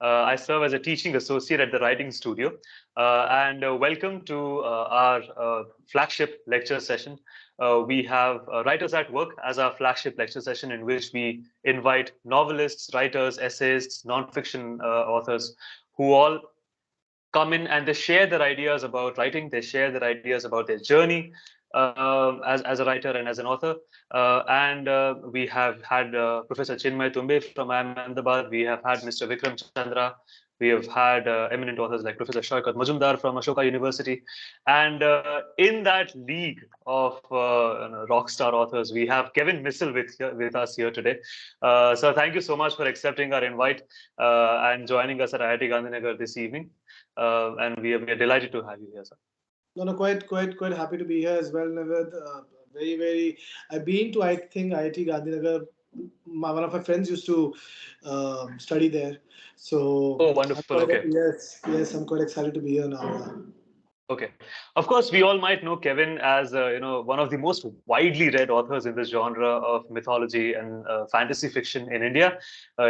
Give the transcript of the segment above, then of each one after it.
I serve as a teaching associate at the Writing Studio. And welcome to our flagship lecture session. We have Writers at Work as our flagship lecture session, in which we invite novelists, writers, essayists, nonfiction authors who all come in and they share their ideas about writing. They share their ideas about their journey as a writer and as an author. And we have had Professor Chinmay Tumbe from IIM Ahmedabad. We have had Mr. Vikram Chandra. We have had eminent authors like Professor Shaukat Majumdar from Ashoka University. And in that league of rock star authors, we have Kevin Missal with us here today. So thank you so much for accepting our invite and joining us at IIT Gandhinagar this evening. And we are delighted to have you here, sir. No, quite happy to be here as well, Navid. Very. I've been to, I think, IIT Gandhinagar. One of my friends used to study there, so Oh, wonderful. Okay. yes, I'm quite excited to be here now. Okay. Of course, we all might know Kevin as one of the most widely read authors in the genre of mythology and fantasy fiction in India.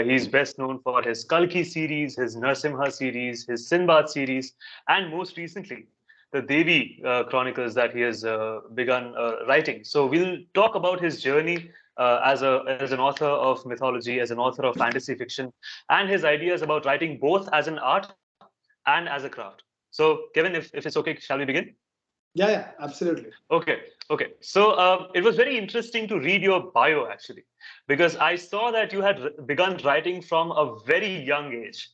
He's best known for his Kalki series, his Narsimha series, his Sinbad series, and most recently, the Devi chronicles that he has begun writing. So we'll talk about his journey as an author of mythology, as an author of fantasy fiction, and his ideas about writing both as an art and as a craft. So, Kevin, if it's okay, shall we begin? Yeah, absolutely. Okay. So it was very interesting to read your bio, actually, because I saw that you had begun writing from a very young age,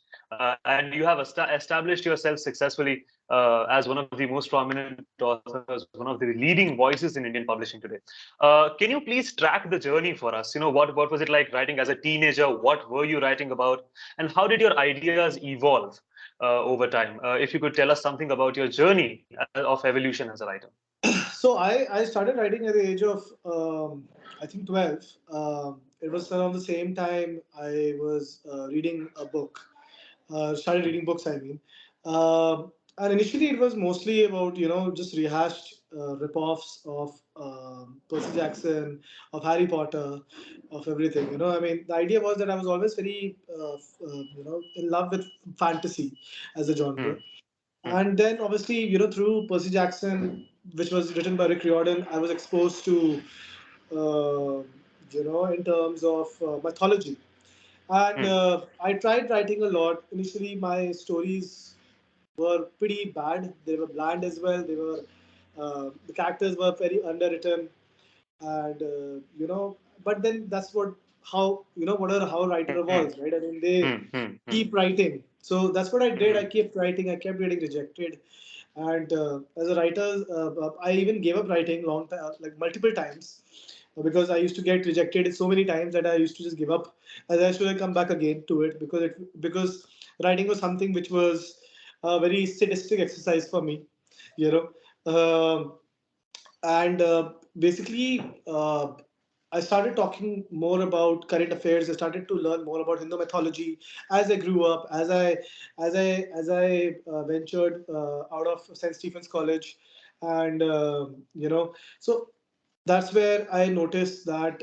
and you have established yourself successfully as one of the most prominent authors, one of the leading voices in Indian publishing today. Can you please track the journey for us? What was it like writing as a teenager? What were you writing about, and how did your ideas evolve over time? If you could tell us something about your journey of evolution as a writer. So I started writing at the age of I think 12. It was around the same time I was reading a book. Started reading books, I mean. And initially it was mostly about just rehashed rip-offs of Percy Jackson, of Harry Potter, of everything. I mean, the idea was that I was always very in love with fantasy as a genre. And then obviously, through Percy Jackson, which was written by Rick Riordan, I was exposed to, uh, in terms of mythology. And I tried writing a lot. Initially, my stories were pretty bad. They were bland as well. The characters were very underwritten, and but then that's whatever how a writer evolves, right? I mean, they keep writing. So that's what I did. I kept writing. I kept getting rejected, and as a writer, I even gave up writing long time, like multiple times, because I used to get rejected so many times that I used to just give up, and I should come back again to it because writing was something which was a very sadistic exercise for me, you know. Um and basically I started talking more about current affairs. I started to learn more about Hindu mythology as I grew up, as I ventured out of St. Stephen's College, and so that's where I noticed that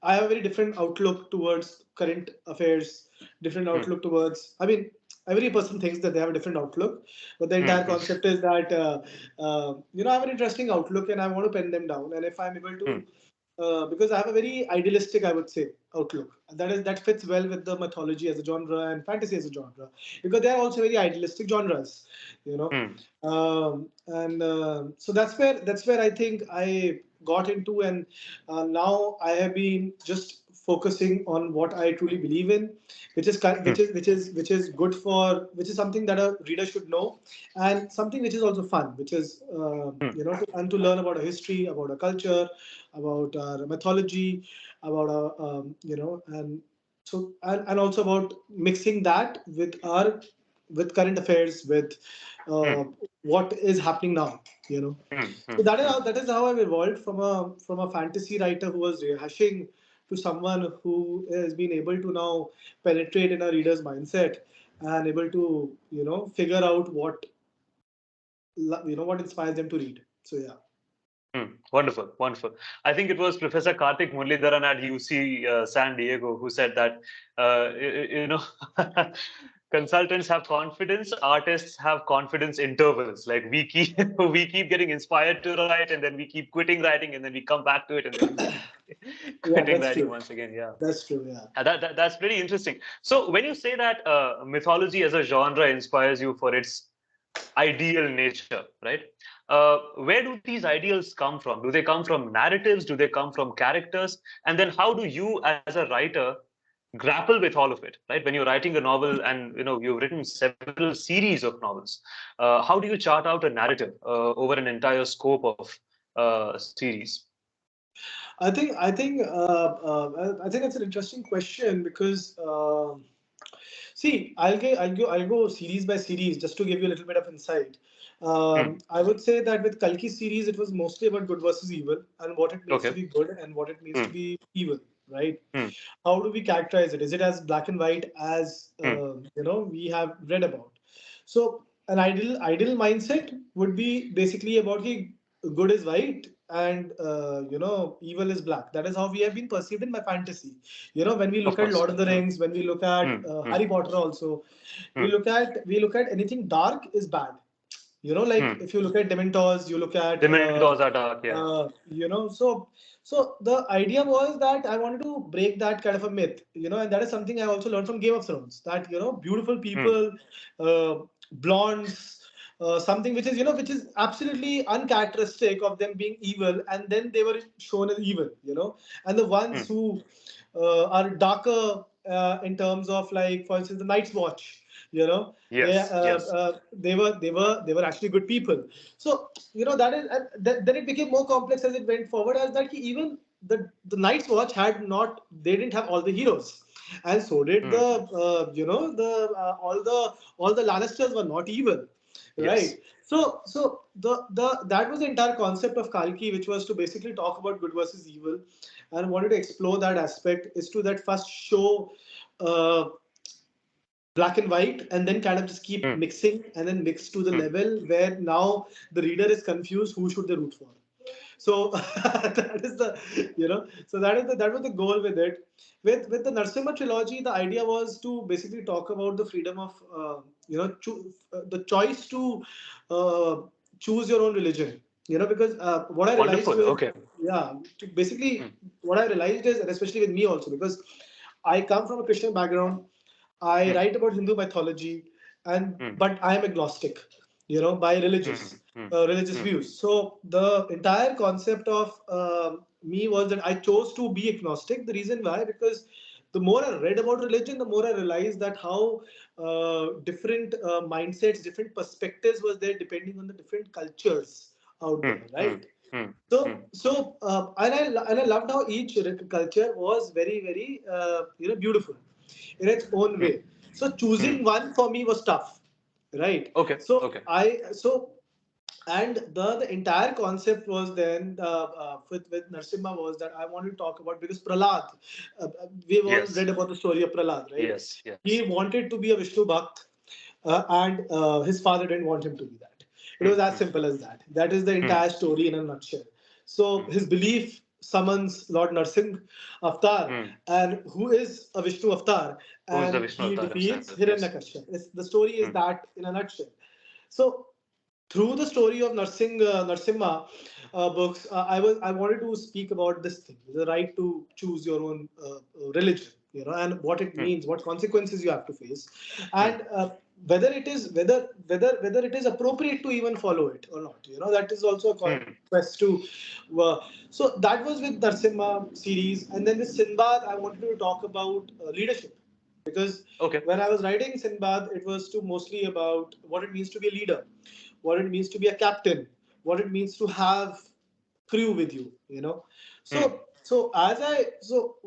I have a very different outlook towards current affairs, different outlook towards. I mean, every person thinks that they have a different outlook, but the entire concept is that I have an interesting outlook and I want to pen them down. And if I'm able to, because I have a very idealistic, I would say, outlook. And that fits well with the mythology as a genre and fantasy as a genre, because they are also very idealistic genres, you know. And so that's where I think I got into, and now I have been just focusing on what I truly believe in, which is good for, which is something that a reader should know, and something which is also fun, which is to learn about a history, about a culture, about our mythology, about our and also about mixing that with current affairs, with uh, what is happening now, so that is how I've evolved from a fantasy writer who was rehashing to someone who has been able to now penetrate in a reader's mindset and able to figure out what inspires them to read. So yeah. Wonderful, wonderful. I think it was Professor Karthik Muralidharan at UC San Diego who said that, consultants have confidence, artists have confidence intervals. Like we keep we keep getting inspired to write, and then we keep quitting writing, and then we come back to it, and then Yeah, quitting that's writing true. once again. Yeah. That's true. Yeah. That's pretty interesting. So when you say that mythology as a genre inspires you for its ideal nature, right? Where do these ideals come from? Do they come from narratives? Do they come from characters? And then how do you, as a writer, grapple with all of it, right? When you're writing a novel, and you've written several series of novels, how do you chart out a narrative over an entire scope of series? I think it's an interesting question because see, I'll go series by series just to give you a little bit of insight. Hmm. I would say that with Kalki series, it was mostly about good versus evil and what it means to Okay. be good and what it means to Hmm. be evil, right? Hmm. How do we characterize it? Is it as black and white as Hmm. we have read about? So an ideal mindset would be basically about good is white and evil is black. That is how we have been perceived in my fantasy. When we Of look at course. Lord of the Hmm. Rings, when we look at Hmm. Hmm. Harry Potter, also Hmm. we look at anything dark is bad. Like Hmm. if you look at Dementors, you look at Dementors are dark. Yeah. so the idea was that I wanted to break that kind of a myth, and that is something I also learned from Game of Thrones. That beautiful Hmm. people, uh, blondes, something which is absolutely uncharacteristic of them being evil, and then they were shown as evil, and the ones Hmm. who are darker in terms of, like, for instance, the Night's Watch. You know, Yes. Yes. they were actually good people. So that is then it became more complex as it went forward. As that even the Night's Watch had not they didn't have all the heroes, and so did Hmm. the the all the Lannisters were not evil, Yes. right? So the that was the entire concept of Kalki, which was to basically talk about good versus evil, and wanted to explore that aspect. Is to that first show. Black and white, and then kind of just keep Hmm. mixing and then mix to the Hmm. level where now the reader is confused who should they root for. So that is the so that was the goal with it. With the Narsimha trilogy, the idea was to basically talk about the freedom of the choice to uh, choose your own religion. Because what I realized Wonderful. was, Okay. yeah, Hmm. basically what I realized is, and especially with me also, because I come from a Christian background. I Hmm. write about Hindu mythology, and Hmm. but I am agnostic, by Hmm. Hmm. religious Hmm. views. So the entire concept of me was that I chose to be agnostic. The reason why, because the more I read about religion, the more I realized that how different mindsets, different perspectives was there depending on the different cultures out Hmm. there, Hmm. right? Hmm. Hmm. And I loved how each culture was very, very beautiful in its own Hmm. way. So Hmm. choosing one for me was tough, right? Okay. So Okay. and the entire concept was then with Narsimha was that I wanted to talk about, because Prahlad, we've all Yes. read about the story of Prahlad, right? Yes. Yes. He wanted to be a Vishnu Bhakt, and his father didn't want him to be that. It Hmm. was as Hmm. simple as that. That is the Hmm. entire story in a nutshell. So Hmm. his belief summons Lord Narsingh Avatar, Hmm. and who is a Vishnu Avatar, Who is the and Vishnu he Avatar defeats himself? Yes. Hiranyakashipu. The story is Hmm. that in a nutshell. So through the story of Narsimha books, I wanted to speak about this thing, the right to choose your own religion, and what it Hmm. means, what consequences you have to face, Hmm. and whether it is appropriate to even follow it or not. That is also a Hmm. quest to. Uh, so that was with Narsimha series, and then with Sinbad, I wanted to talk about leadership, because Okay. when I was writing Sinbad, it was to mostly about what it means to be a leader, what it means to be a captain, what it means to have crew with you. Hmm. So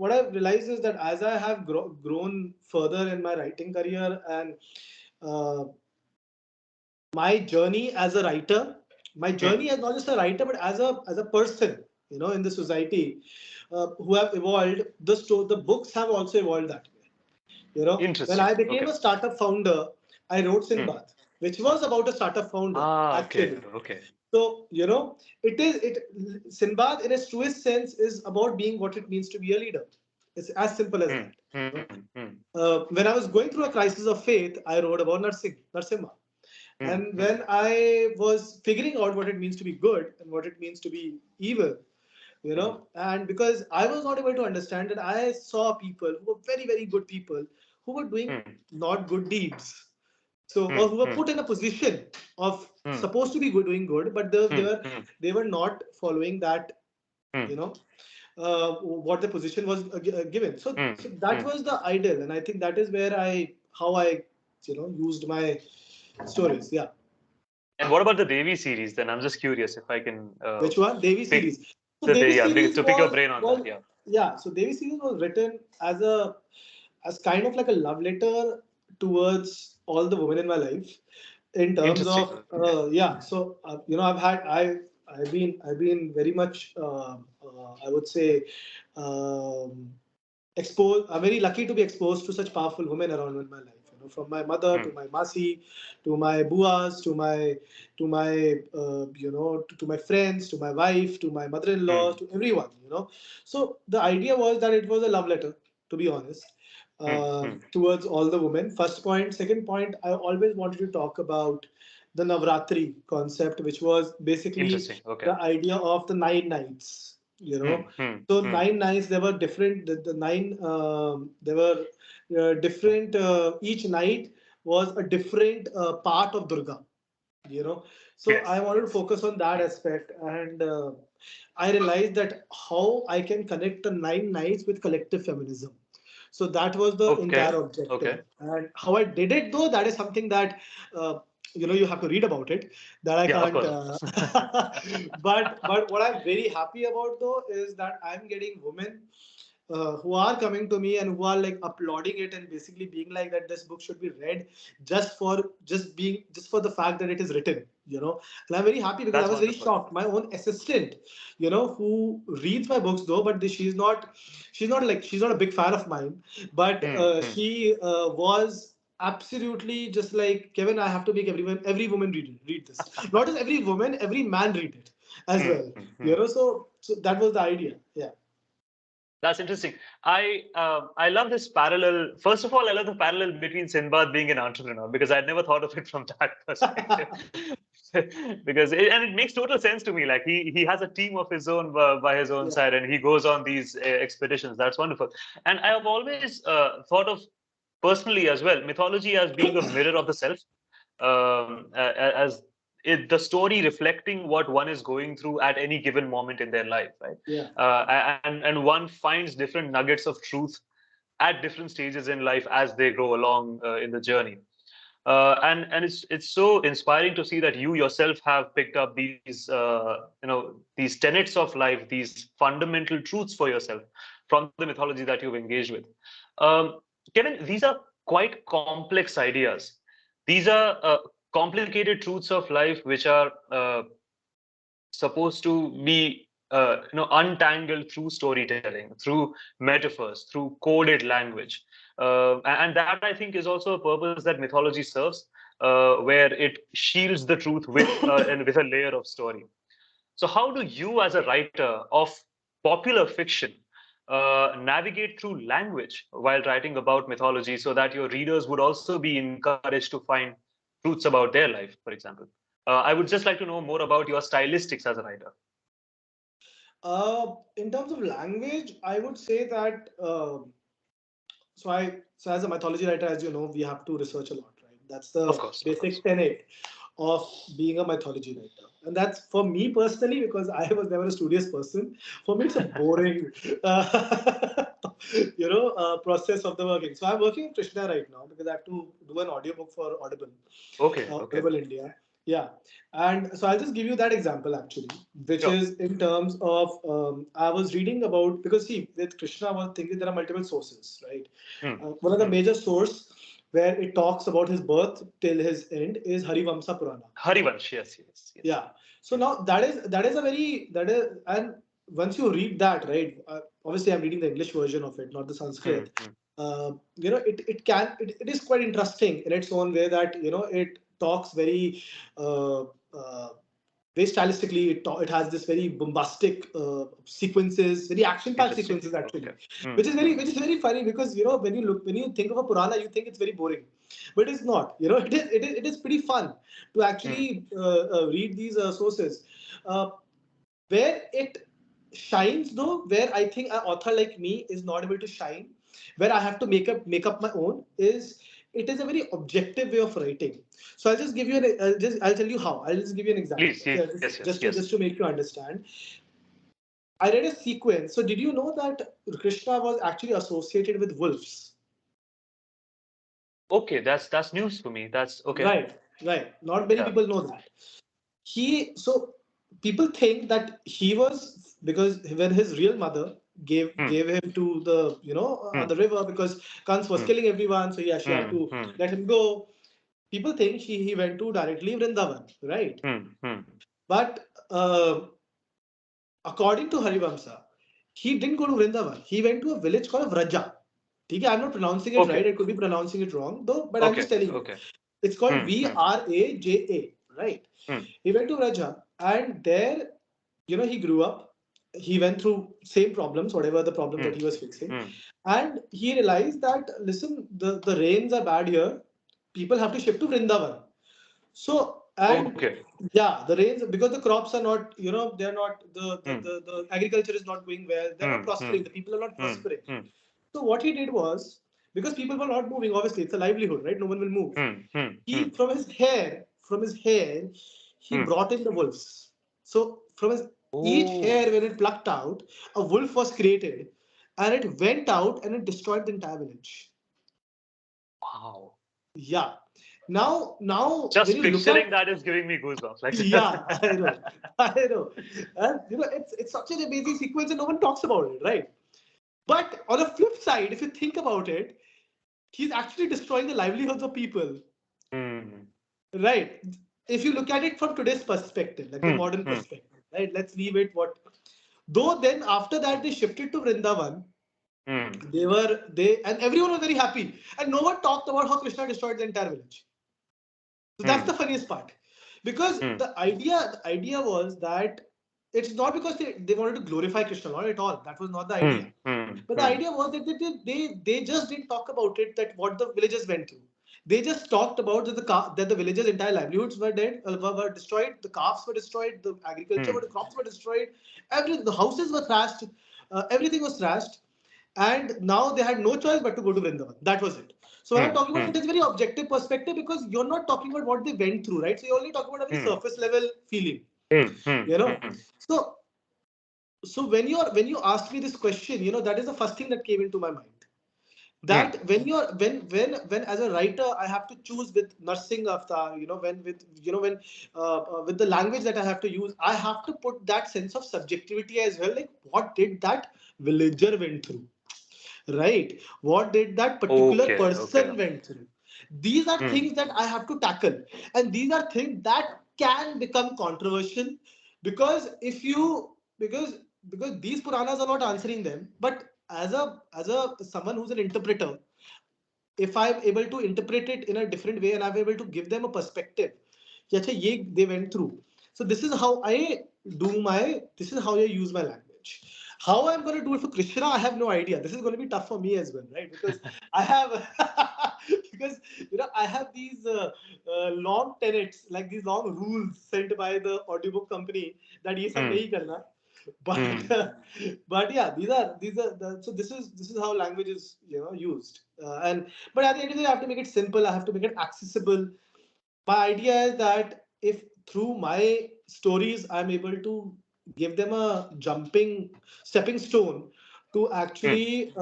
what I've realized is that as I have grown further in my writing career, and uh, my journey as a writer, my Hmm. journey as not just a writer but as a person, in the society, who have evolved. The books have also evolved that way. When Interesting. I became Okay. a startup founder, I wrote Hmm. Sinbad, which was about a startup founder, Ah. Okay. actually. Okay. So, Sinbad in its truest sense is about being what it means to be a leader. It's as simple as that. When I was going through a crisis of faith, I wrote about Narsimha. And when I was figuring out what it means to be good and what it means to be evil, and because I was not able to understand it, I saw people who were very, very good people who were doing not good deeds. So, or who were put in a position of supposed to be good, doing good, but they were not following that, you know, what the position was given. So that was the ideal, and I think that is where how I, used my stories. Yeah. And what about the Devi series? Then I'm just curious if I can Which one? Devi pick series. So Devi series to pick your was brain on that. Yeah. yeah. So Devi series was written as kind of like a love letter towards all the women in my life, in terms Interesting. of yeah. So I've been very much I would say um, exposed. I'm very lucky to be exposed to such powerful women around in my life. From my mother to my masi, to my buas, to my friends, to my wife, to my mother-in-law, to everyone. So the idea was that it was a love letter, to be honest, towards all the women. First point. Second point, I always wanted to talk about the Navratri concept, which was basically Interesting. Okay. the idea of the 9 nights. So 9 nights, there were different. The nine, there were different. Each night was a different part of Durga. So I Yes. wanted to focus on that aspect, and I realized that how I can connect the 9 nights with collective feminism. So that was the Okay. entire objective, Okay. and how I did it, though, that is something that you have to read about it. That I Yeah. Of can't. course. But what I'm very happy about, though, is that I'm getting women who are coming to me and who are like applauding it and basically being like that this book should be read just for the fact that it is written. And I'm very happy because I That's was very wonderful. shocked. My own assistant, who reads my books, though, but she's not a big fan of mine, but she was absolutely just like, Kevin, I have to make every woman read this. Not just every woman, every man read it as well. So that was the idea. Yeah. That's interesting. I love this parallel. First of all, I love the parallel between Sinbad being an entrepreneur because I'd never thought of it from that perspective. And it makes total sense to me. Like he has a team of his own by his own Yeah. side, and he goes on these expeditions. That's wonderful. And I have always thought of personally as well mythology as being a mirror of the self, as the story reflecting what one is going through at any given moment in their life, right? Yeah. And one finds different nuggets of truth at different stages in life as they grow along in the journey. And it's so inspiring to see that you yourself have picked up these tenets of life, these fundamental truths for yourself from the mythology that you've engaged with. Kevin, these are quite complex ideas. These are complicated truths of life which are supposed to be untangled through storytelling, through metaphors, through coded language, and that I think is also a purpose that mythology serves, where it shields the truth with a layer of story. So how do you, as a writer of popular fiction, navigate through language while writing about mythology so that your readers would also be encouraged to find truths about their life, for example? I would just like to know more about your stylistics as a writer. In terms of language, I would say that so as a mythology writer, as you know, we have to research a lot, right? That's Of the course, of course. basic tenet of being a mythology writer, and that's for me personally because I was never a studious person. For me, it's a boring, process of the working. So I'm working with Krishna right now because I have to do an audiobook for Audible, Okay, okay. Audible India. Yeah, and so I'll just give you that example actually, which Sure. is in terms of I was reading about, because see, with Krishna, I was thinking there are multiple sources, right? One of the major source where it talks about his birth till his end is Harivamsa Purana. Harivansh, yes, yes, yes. Yeah. So now that is a very that is and once you read that, right? Obviously, I'm reading the English version of it, not the Sanskrit. It is quite interesting in its own way that it talks very uh, uh, very stylistically, it has this very bombastic sequences, very action-packed Interesting. sequences actually, Okay. which is very funny because when you think of a Purana, you think it's very boring, but it's not. It is pretty fun to actually read these sources. Uh, where it shines though, where I think an author like me is not able to shine, where I have to make up my own, is it is a very objective way of writing. So I'll just give you I'll tell you how. I'll just give you an example. Please. Okay, Yes. Yes. just to make you understand. I read a sequence. So did you know that Krishna was actually associated with wolves? Okay. That's news for me. That's okay. Right, right. Not many Yeah. people know that. So people think that he was, because when his real mother gave him to the on the river, because Kans was Hmm. killing everyone, so she had Hmm. to Hmm. let him go. People think he went to directly Vrindavan, right? Hmm. But according to Harivamsa, he didn't go to Vrindavan. He went to a village called Vraja. Okay, I'm not pronouncing it right. Okay. I could be pronouncing it wrong, though. But I'm just Okay. telling you, Okay. it's called Hmm. Vraja, right? Hmm. He went to Vraja, and there, he grew up. He went through same problems, whatever the problems that Hmm. he was facing, Hmm. and he realized that, listen, the rains are bad here. People have to shift to Vrindavan. So, and Okay. yeah, the rains, because the crops are not, they're not, Hmm. the agriculture is not going well. They're not Hmm. Hmm. prospering. The people are not Hmm. prospering. Hmm. So what he did was, because people were not moving, obviously it's a livelihood, right? No one will move. Hmm. Hmm. Hmm. He, from his hair, he Hmm. brought in the wolves. So from his each Oh. hair, when it plucked out, a wolf was created, and it went out and it destroyed the entire village. Wow. Yeah. Now, when Just you look picturing at, that is giving me goosebumps. Like. yeah, I know, I know, and it's such an amazing sequence, and no one talks about it, right? But on the flip side, if you think about it, he's actually destroying the livelihoods of people, Hmm. right? If you look at it from today's perspective, like the Hmm. modern Hmm. perspective, right? Let's leave it what. Though then after that they shifted to Vrindavan, Hmm. and everyone was very happy, and no one talked about how Krishna destroyed the entire village. So that's Hmm. the funniest part, because Hmm. the idea was that it's not because they wanted to glorify Krishna, not at all. That was not the idea. Hmm. Hmm. But the Hmm. idea was that they just didn't talk about it, that what the villagers went through. They just talked about that the villagers' entire livelihoods were dead, were destroyed. The calves were destroyed. The agriculture, the crops were destroyed. The houses were thrashed. Everything was thrashed, and now they had no choice but to go to Vrindavan. That was it. So when I'm Hmm. talking about Hmm. it, it's a very objective perspective, because you're not talking about what they went through, right? So you're only talking about a very Hmm. surface level feeling, Hmm. Hmm. you know. Hmm. So when you asked me this question, that is the first thing that came into my mind. Hmm. That when as a writer I have to choose with nursing avatar, when with the language that I have to use, I have to put that sense of subjectivity as well. Like, what did that villager went through? Right? What did that particular Okay. Okay. person went through? These are Hmm. things that I have to tackle, and these are things that can become controversial, because if you because these Puranas are not answering them. But as a someone who's an interpreter, if I'm able to interpret it in a different way and I'm able to give them a perspective, कि अच्छा ये they went through. So this is how I use my language. How I'm going to do it for Krishna, I have no idea. This is going to be tough for me as well, right? Because I have because I have these long tenets, like these long rules sent by the audiobook company, that ये सब Hmm. नहीं करना. But Hmm. but yeah, so this is how language is used, and but at the end of the day, I have to make it simple. I have to make it accessible. My idea is that if through my stories I'm able to give them a jumping stepping stone to Hmm. actually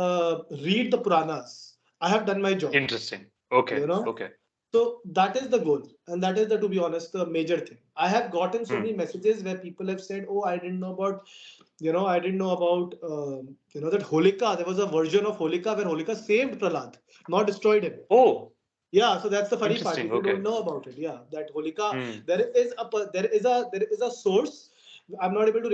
read the Puranas, I have done my job. Interesting. Okay. You know, Okay. so that is the goal, and that is to be honest, the major thing. I have gotten so Hmm. many messages where people have said, "Oh, I didn't know about, I didn't know about, that Holika. There was a version of Holika where Holika saved Prahlad, not destroyed him." Oh, Yeah, so that's the funny part. interesting. People Okay. don't know about it. Yeah, that Holika, Hmm. there is a source. I'm not able to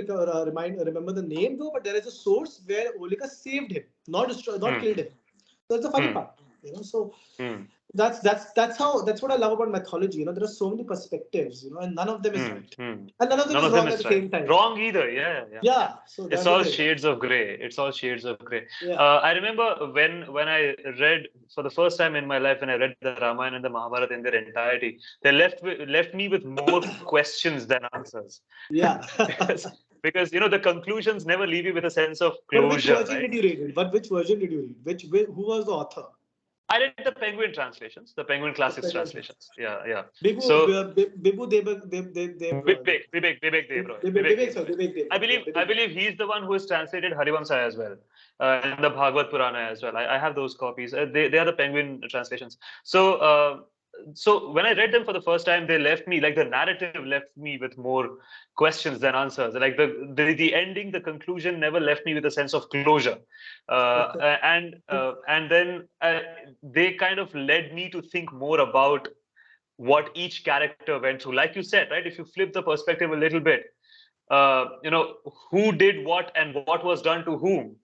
remember the name though, but there is a source where Holika saved him, not destroyed, not Hmm. killed him. So that's the funny Hmm. part. So Hmm. that's what I love about mythology. There are so many perspectives, and none of them is Hmm. right, Hmm. and none of them None is of them wrong at is the right. same time. Wrong either. Yeah, yeah. Yeah, so It's that's the all thing. shades of gray. It's all shades of gray. Yeah. I remember when I read for the first time in my life, when I read the Ramayana and the Mahabharata in their entirety, they left me with more questions than answers. Yeah. Because the conclusions never leave you with a sense of But which closure, version right? did you read it? But which version did you read? Who was the author? I read the Penguin translations, the Penguin The Classics Penguin translations. Classics. Yeah, yeah. Bibu, So Bibu Vivek Sorry, Dev Roy. Vivek Dev Roy. Yeah, I Vivek Dev. believe he's the one who has translated Harivamsa as well, and the Bhagavad Purana as well. I have those copies. They are the Penguin translations. So when I read them for the first time, they left me, like, the narrative left me with more questions than answers. Like the ending, the conclusion never left me with a sense of closure, and then they kind of led me to think more about what each character went through. Like you said, right? If you flip the perspective a little bit, who did what and what was done to whom,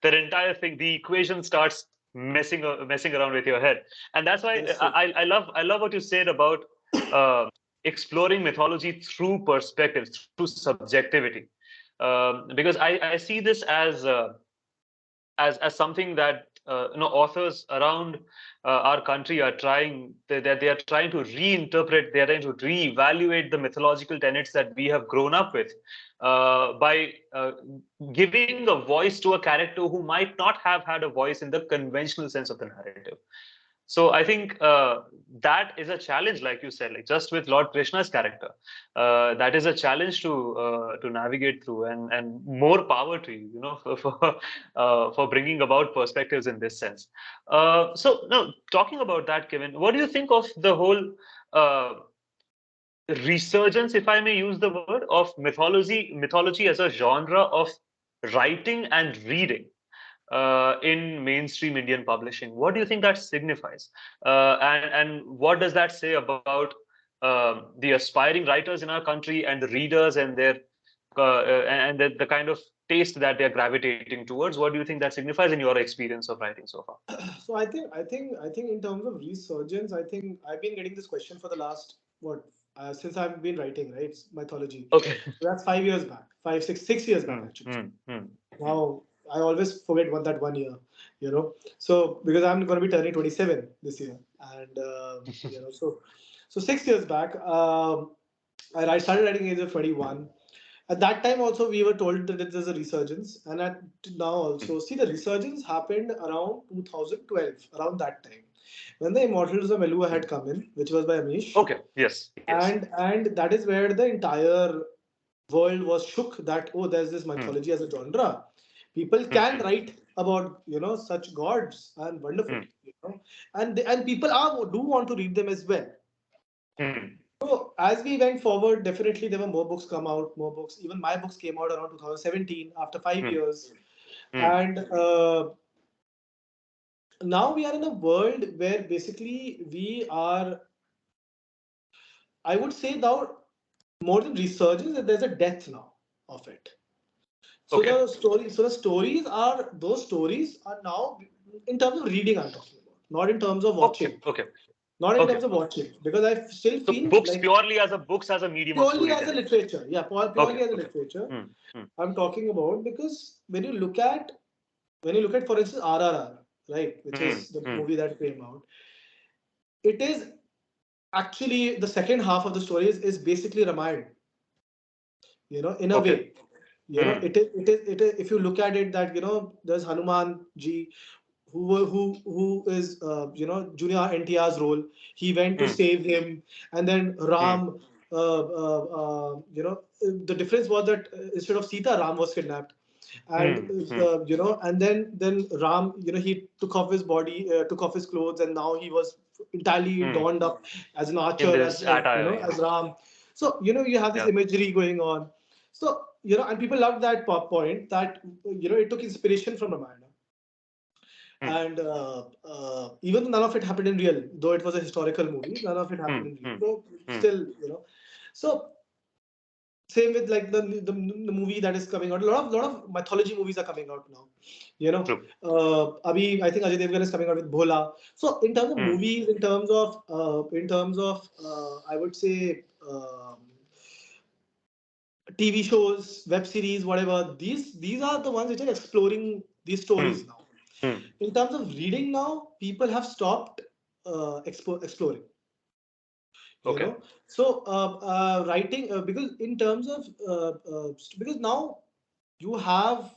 the entire thing, the equation starts messing around with your head. And that's why That's true. I love what you said about uh, exploring mythology through perspective, through subjectivity, because I see this as something that authors around our country are trying, that they are trying to reinterpret, they are trying to reevaluate the mythological tenets that we have grown up with, by giving a voice to a character who might not have had a voice in the conventional sense of the narrative. So I think that is a challenge, like you said, like just with Lord Krishna's character, that is a challenge to navigate through, and more power to you, for bringing about perspectives in this sense. So now, talking about that, Kevin, what do you think of the whole uh, resurgence, if I may use the word, of mythology as a genre of writing and reading in mainstream Indian publishing? What do you think that signifies? And what does that say about the aspiring writers in our country and the readers and their and the kind of taste that they're gravitating towards? What do you think that signifies in your experience of writing so far? So I think in terms of resurgence, I think I've been getting this question for the last what since I've been writing, right? Mythology. Okay. So that's 5 years back, 6 years back Hmm, actually. hmm, hmm. Now I always forget what that 1 year, So because I'm going to be turning 27 this year, and so 6 years back, I started writing age of 21. At that time also we were told that there's a resurgence, and now also see the resurgence happened around 2012, around that time when the Immortals of Melua had come in, which was by Amish, Okay. Yes. Yes. and that is where the entire world was shook that, oh, there's this Hmm, mythology as a genre. People can hmm, write about such gods, and wonderful, hmm, and people do want to read them as well. hmm, So as we went forward, definitely there were more books come out, more books. Even my books came out around 2017 after five hmm, years, hmm, and now we are in a world where basically we are. I would say now more than resurgence, that there's a death now of it. So okay. those stories are now in terms of reading. I'm talking about, not in terms of Okay. watching, Okay. not in Okay. terms of watching, because I still So feel books like purely as a medium of purely as a storytelling. literature. Yeah, Okay. purely as a Okay. literature. Hmm, hmm, I'm talking about, because when you look at, for instance, RRR, right, which hmm, is the hmm, movie that came out, it is actually the second half of the story is basically Ramayana, in a okay. way. Hmm, It is, if you look at it, that there's Hanuman ji, who is Junior NTR's role. He went to hmm, save him, and then hmm, Ram. The difference was that instead of Sita, Ram was kidnapped, and hmm, hmm, and then Ram, he took off his body, took off his clothes, and now he was entirely hmm. donned up as an In archer, this attire, yeah. as Ram. So you have this Yeah. imagery going on. So and people loved that point, that it took inspiration from Ramayana. Hmm, And even though none of it happened in real, though it was a historical movie, none of it hmm, happened in real. hmm, Though hmm, still, so Same with like the movie that is coming out. A lot of mythology movies are coming out now. You know, True. Abhi, I think Ajay Devgan is coming out with Bhola. So in terms of Hmm. movies, in terms of I would say TV shows, web series, whatever. These are the ones which are exploring these Hmm. stories now. Hmm. In terms of reading now, people have stopped exploring. You Okay. know, so writing because in terms of because now you have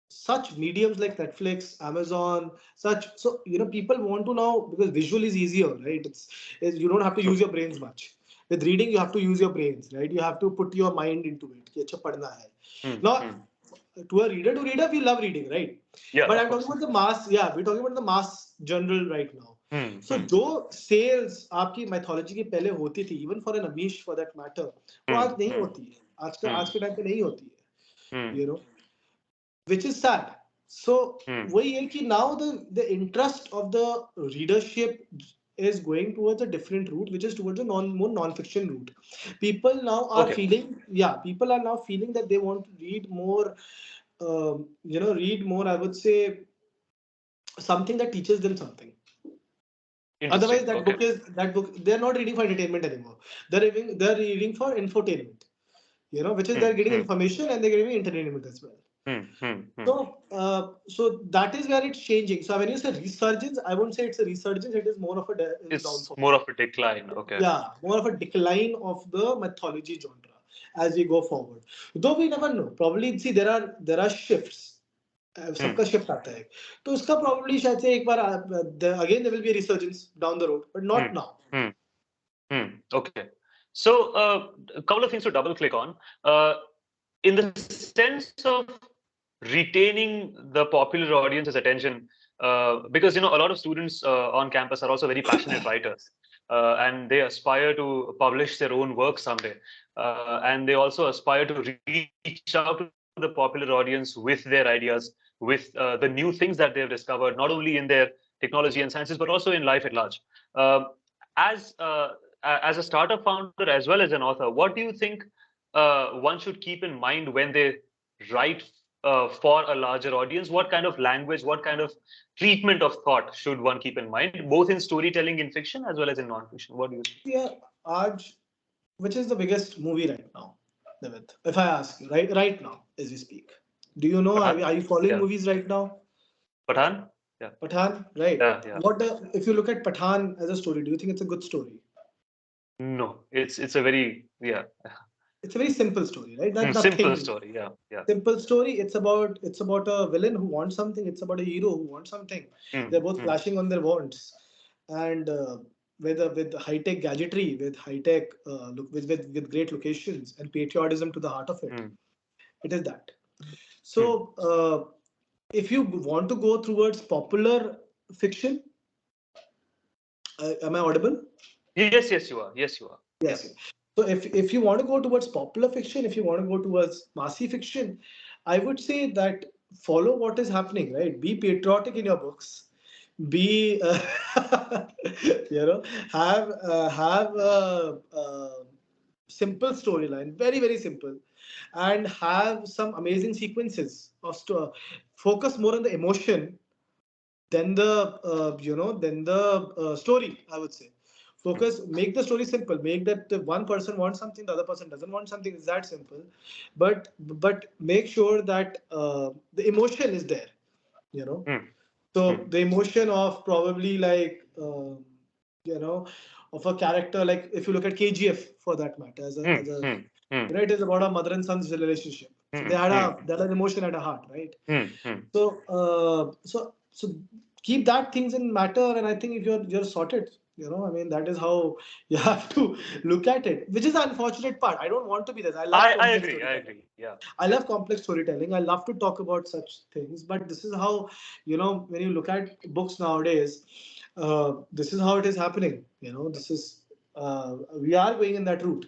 such mediums like Netflix, Amazon, such so people want to now because visual is easier, right? It's you don't have to True. use your brains much. With reading, you have to use your brains, right? You have to put your mind into it. कि अच्छा पढ़ना है. Hmm. Now, Hmm. to reader, we love reading, right? Yeah, But of I'm talking course. about the mass. Yeah, we're talking about the mass general right now. Hmm. So Hmm. जो sales आपकी mythology के पहले होती थी, even for an Amish for that matter, वो Hmm. आज नहीं Hmm. होती है. Hmm. आज के टाइम पे नहीं होती है. Hmm. You know, which is sad. So Hmm. वही है कि now the interest of the readership is going towards a different route, which is towards a more non-fiction route. People now are Okay. feeling, yeah, people are now feeling that they want to read more, read more. I would say something that teaches them something. Otherwise, Interesting. that Okay. book is that book. They're not reading for entertainment anymore. They're reading for infotainment. Which is Hmm. they're getting Hmm. information and they're getting entertainment as well. Hmm. Hmm. Hmm. So that is where it's changing. So when you say resurgence, I won't say it's a resurgence. It is more of a It's downfall. more of a decline. Okay. Yeah, more of a decline of the mythology genre as we go forward. Though we never know. Probably see there are shifts. Hmm. सबका shift आता है तो उसका probably शायद से एक बार again there will be a resurgence down the road, but Hmm. not now. Hmm. Hmm. Okay. So, a couple of things to double click on. In the sense of retaining the popular audience's attention, because a lot of students on campus are also very passionate writers, and they aspire to publish their own work someday, and they also aspire to reach out to the popular audience with their ideas, with the new things that they've discovered, not only in their technology and sciences, but also in life at large. As as a startup founder as well as an author, what do you think one should keep in mind when they write for a larger audience? What kind of language, what kind of treatment of thought should one keep in mind, both in storytelling in fiction as well as in non-fiction? What do you think? Yeah, Aj, which is the biggest movie right now, David? If I ask you, right now as we speak, do you know? Are, Pathan? are you following Yeah. movies right now? Pathan? Yeah. Pathan, right? Yeah. Yeah. If you look at Pathan as a story, do you think it's a good story? No, it's a very, yeah, It's a very simple story, right? That's simple nothing. story. Yeah. Yeah. Simple story. It's about a villain who wants something. It's about a hero who wants something. They're Mm, both mm, flashing on their wants, and with high tech gadgetry, with high tech look with great locations and patriotism to the heart of it. mm, It is that. mm. So if you want to go towards popular fiction, am I audible? Yes, yes, you are. Yes, you are. Yeah. Yes. So if you want to go towards popular fiction, if you want to go towards massy fiction, I would say that follow what is happening, right? Be patriotic in your books. Be you know have a simple storyline, very very simple, and have some amazing sequences of focus more on the emotion than the story, I would say. Mm, Focus, make the story simple, make that the one person wants something, the other person doesn't want something. It's that simple. But make sure that the emotion is there, you know mm, so mm, the emotion of probably like you know of a character, like if you look at KGF for that matter, mm, mm, mm, it is about a mother and son's relationship. So mm, mm, they had an emotion at a heart, right? mm, mm. So keep that things in matter, and I think if you're sorted, I mean, that is how you have to look at it, which is the unfortunate part. I don't want to be this. I love I complex agree. I storytelling. agree. Yeah. I Yeah. love complex storytelling. I love to talk about such things, but this is how, when you look at books nowadays, this is how it is happening. This is we are going in that route.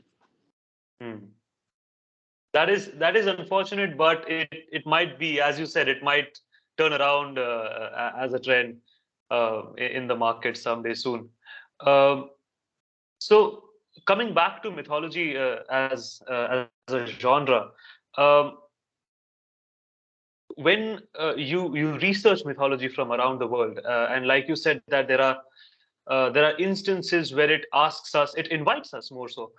Mm. That is unfortunate, but it might be, as you said, it might turn around as a trend in the market someday soon. Um, so coming back to mythology as a genre, um, when you research mythology from around the world, and like you said that there are instances where it asks us, it invites us more so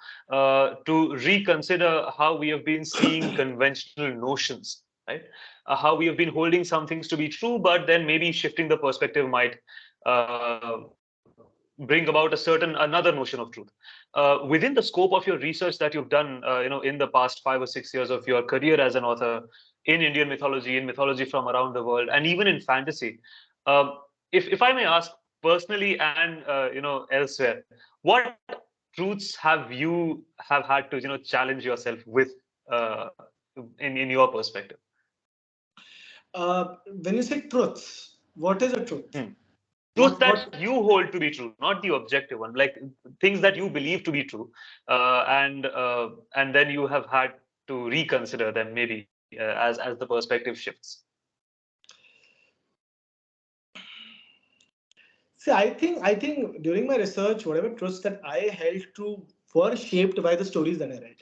to reconsider how we have been seeing conventional notions, right? How we have been holding some things to be true, but then maybe shifting the perspective might uh, bring about a certain another notion of truth. Within the scope of your research that you've done, in the past 5 or 6 years of your career as an author in Indian mythology, in mythology from around the world, and even in fantasy, um, if I may ask personally and elsewhere, what truths have you have had to challenge yourself with uh, in your perspective? When you say truths, what is a truth? Hmm. Truth What? that you hold to be true, not the objective one, like things that you believe to be true, and then you have had to reconsider them maybe as the perspective shifts. See, I think during my research, whatever truths that I held to were shaped by the stories that I read.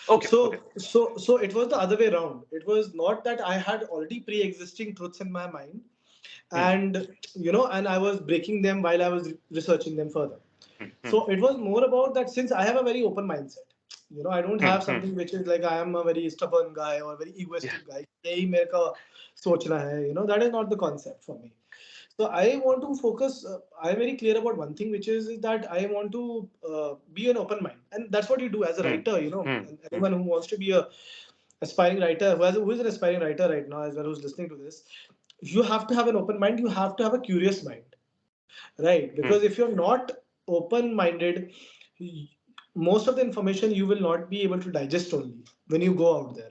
Okay, okay. So it was the other way around. It was not that I had already pre-existing truths in my mind, Hmm, and I was breaking them while I was researching them further. hmm, hmm, So it was more about that, since I have a very open mindset. I don't hmm, have hmm. something which is like I am a very stubborn guy or very Yeah. egoistic guy. यही मेरे का सोचना है. That is not the concept for me. So I want to focus. I'm very clear about one thing, which is that I want to be an open mind, and that's what you do as a Hmm, writer. hmm, And hmm, anyone who wants to be a aspiring writer, who is an aspiring writer right now as well, who's listening to this, you have to have an open mind. You have to have a curious mind, right? hmm, Because if you're not open minded, most of the information you will not be able to digest only when you go out there.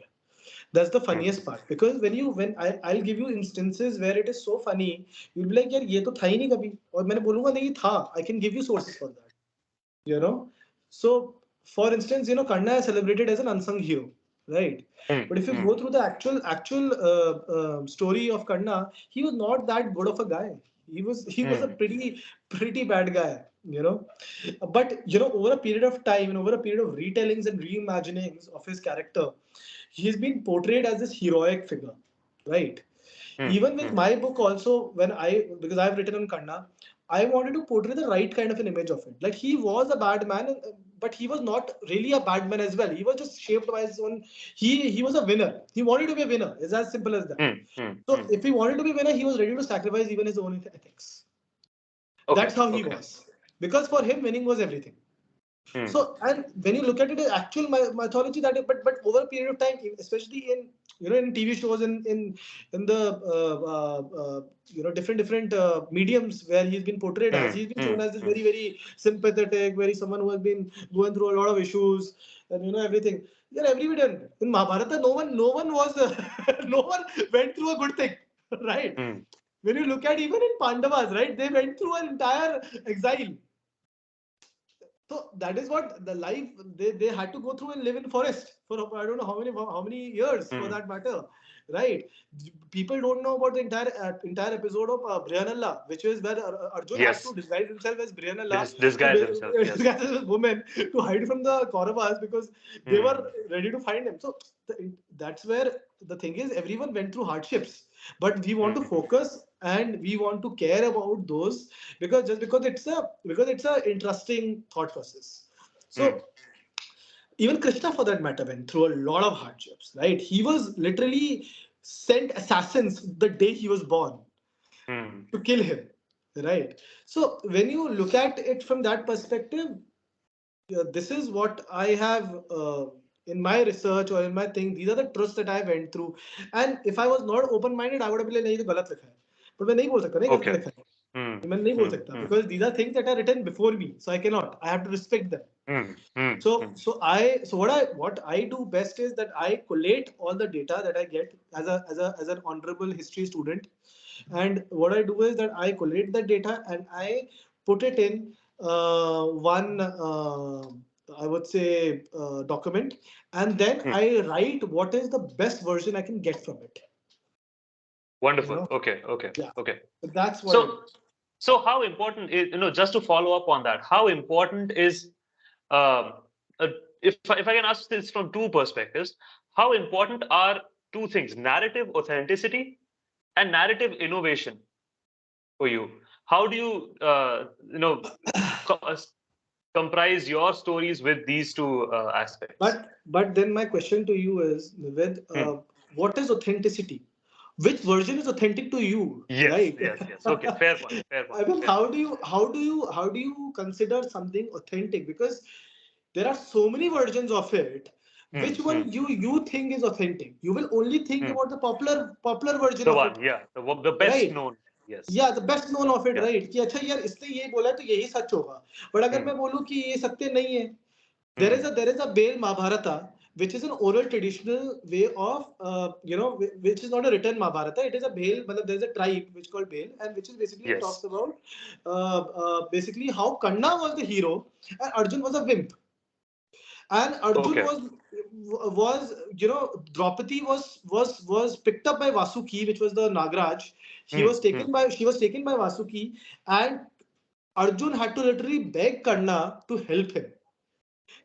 That's the hmm, funniest part, because I'll give you instances where it is so funny, you'll be like, यार ये तो था ही नहीं कभी, और मैंने बोलूंगा नहीं था. I can give you sources for that. you know so for instance, Kanna is celebrated as an unsung hero, right? hmm, But if you hmm, go through the actual story of Kanna, he was not that good of a guy. He was a hmm, pretty bad guy, you know but over a period of time and over a period of retellings and reimaginings of his character, he's been portrayed as this heroic figure, right? hmm, Even with hmm, my book also, because I've written on Kanna, I wanted to portray the right kind of an image of it. Like, he was a bad man, but he was not really a bad man as well. He was just shaped by his own. He was a winner. He wanted to be a winner. It's as simple as that. hmm, hmm, So hmm. if he wanted to be a winner, he was ready to sacrifice even his own ethics. Okay, That's how he okay. was, because for him winning was everything. Hmm, So, and when you look at it as actual mythology, but over a period of time, especially in in TV shows, in the different mediums where he's been portrayed as, hmm, he's been hmm, shown as this hmm. very very sympathetic, very someone who has been going through a lot of issues, and everything. Yeah, everyone in Mahabharata, no one was no one went through a good thing, right? Hmm. When you look at even in Pandavas, right, they went through an entire exile. So that is what the life they had to go through and live in forest for I don't know how many years, for Hmm. that matter, right? People don't know about the entire episode of Brianna, which is where Arjun had to Yes. disguise himself as Brianna to Disguise himself. Yes. disguise as a woman to hide from the Kauravas, because they Hmm. were ready to find him. So that's where the thing is. Everyone went through hardships, but we want to Hmm. focus and we want to care about those, because it's a interesting thought process. Hmm. So even Krishna, for that matter, went through a lot of hardships, right? He was literally sent assassins the day he was born Hmm. to kill him, right? So when you look at it from that perspective, this is what I have in my research or in my thing. These are the truths that I went through. And if I was not open minded, I would have been like, नहीं तो गलत लिखा है. But मैं नहीं बोल सकता नहीं गलत Okay. लिखा है. Hmm. मैं नहीं बोल Hmm. सकता, Hmm. because these are things that are written before me, so I cannot. I have to respect them. Hmm. Hmm. Hmm. So what I do best is that I collate all the data that I get as an honorable history student, and what I do is that I collate the data and I put it in one I would say document, and then Hmm. I write what is the best version I can get from it. You Wonderful. know, Okay. Okay. yeah. Okay. So that's what I do. So, so how important is, just to follow up on that, how important is Um, uh, if I can ask this from two perspectives, how important are two things: narrative authenticity and narrative innovation for you? How do you co- uh, comprise your stories with these two aspects? But then my question to you is, Nivedh, Hmm. what is authenticity? Which version is authentic to you, Yes, right? yes, yes. Okay, fair point, fair point, I mean, fair point. how do you consider something authentic? Because there are so many versions of it. Hmm, Which hmm, one you think is authentic? You will only think hmm. about the popular version The of it, one, yeah, the best right? known. Yes, या the best known of it yeah. Right कि अच्छा यार इसने ये बोला है तो यही सच होगा. बट अगर Hmm, मैं बोलूं कि ये सत्य नहीं है, hmm. there is a Bale Mahabharata, which is an oral traditional way of which is not a written Mahabharata. It is a Bale, मतलब there is a tribe which is called Bale, and which is basically Yes. talks about basically how Kanna was the hero and Arjun was a wimp. And Arjun Okay. was Draupadi was picked up by Vasuki, which was the Nagraj. He Hmm, was hmm. taken by She was taken by Vasuki, and Arjun had to literally beg Kanna to help him.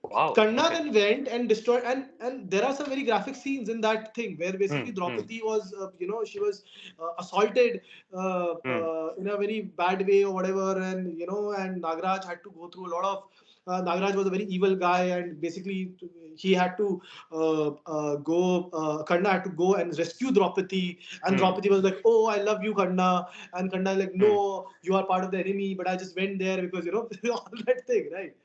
Wow. Kanna Okay. then went and destroyed, and there are some very graphic scenes in that thing where Hmm, basically hmm, Draupadi was, she was assaulted hmm, in a very bad way or whatever, and Nagraj had to go through a lot of. Nagraj was a very evil guy, and basically he had to go. Kanna had to go and rescue Draupadi, and hmm, Draupadi was like, "Oh, I love you, Kanna," and Kanna like, hmm, "No, you are part of the enemy, but I just went there because all that thing, right?"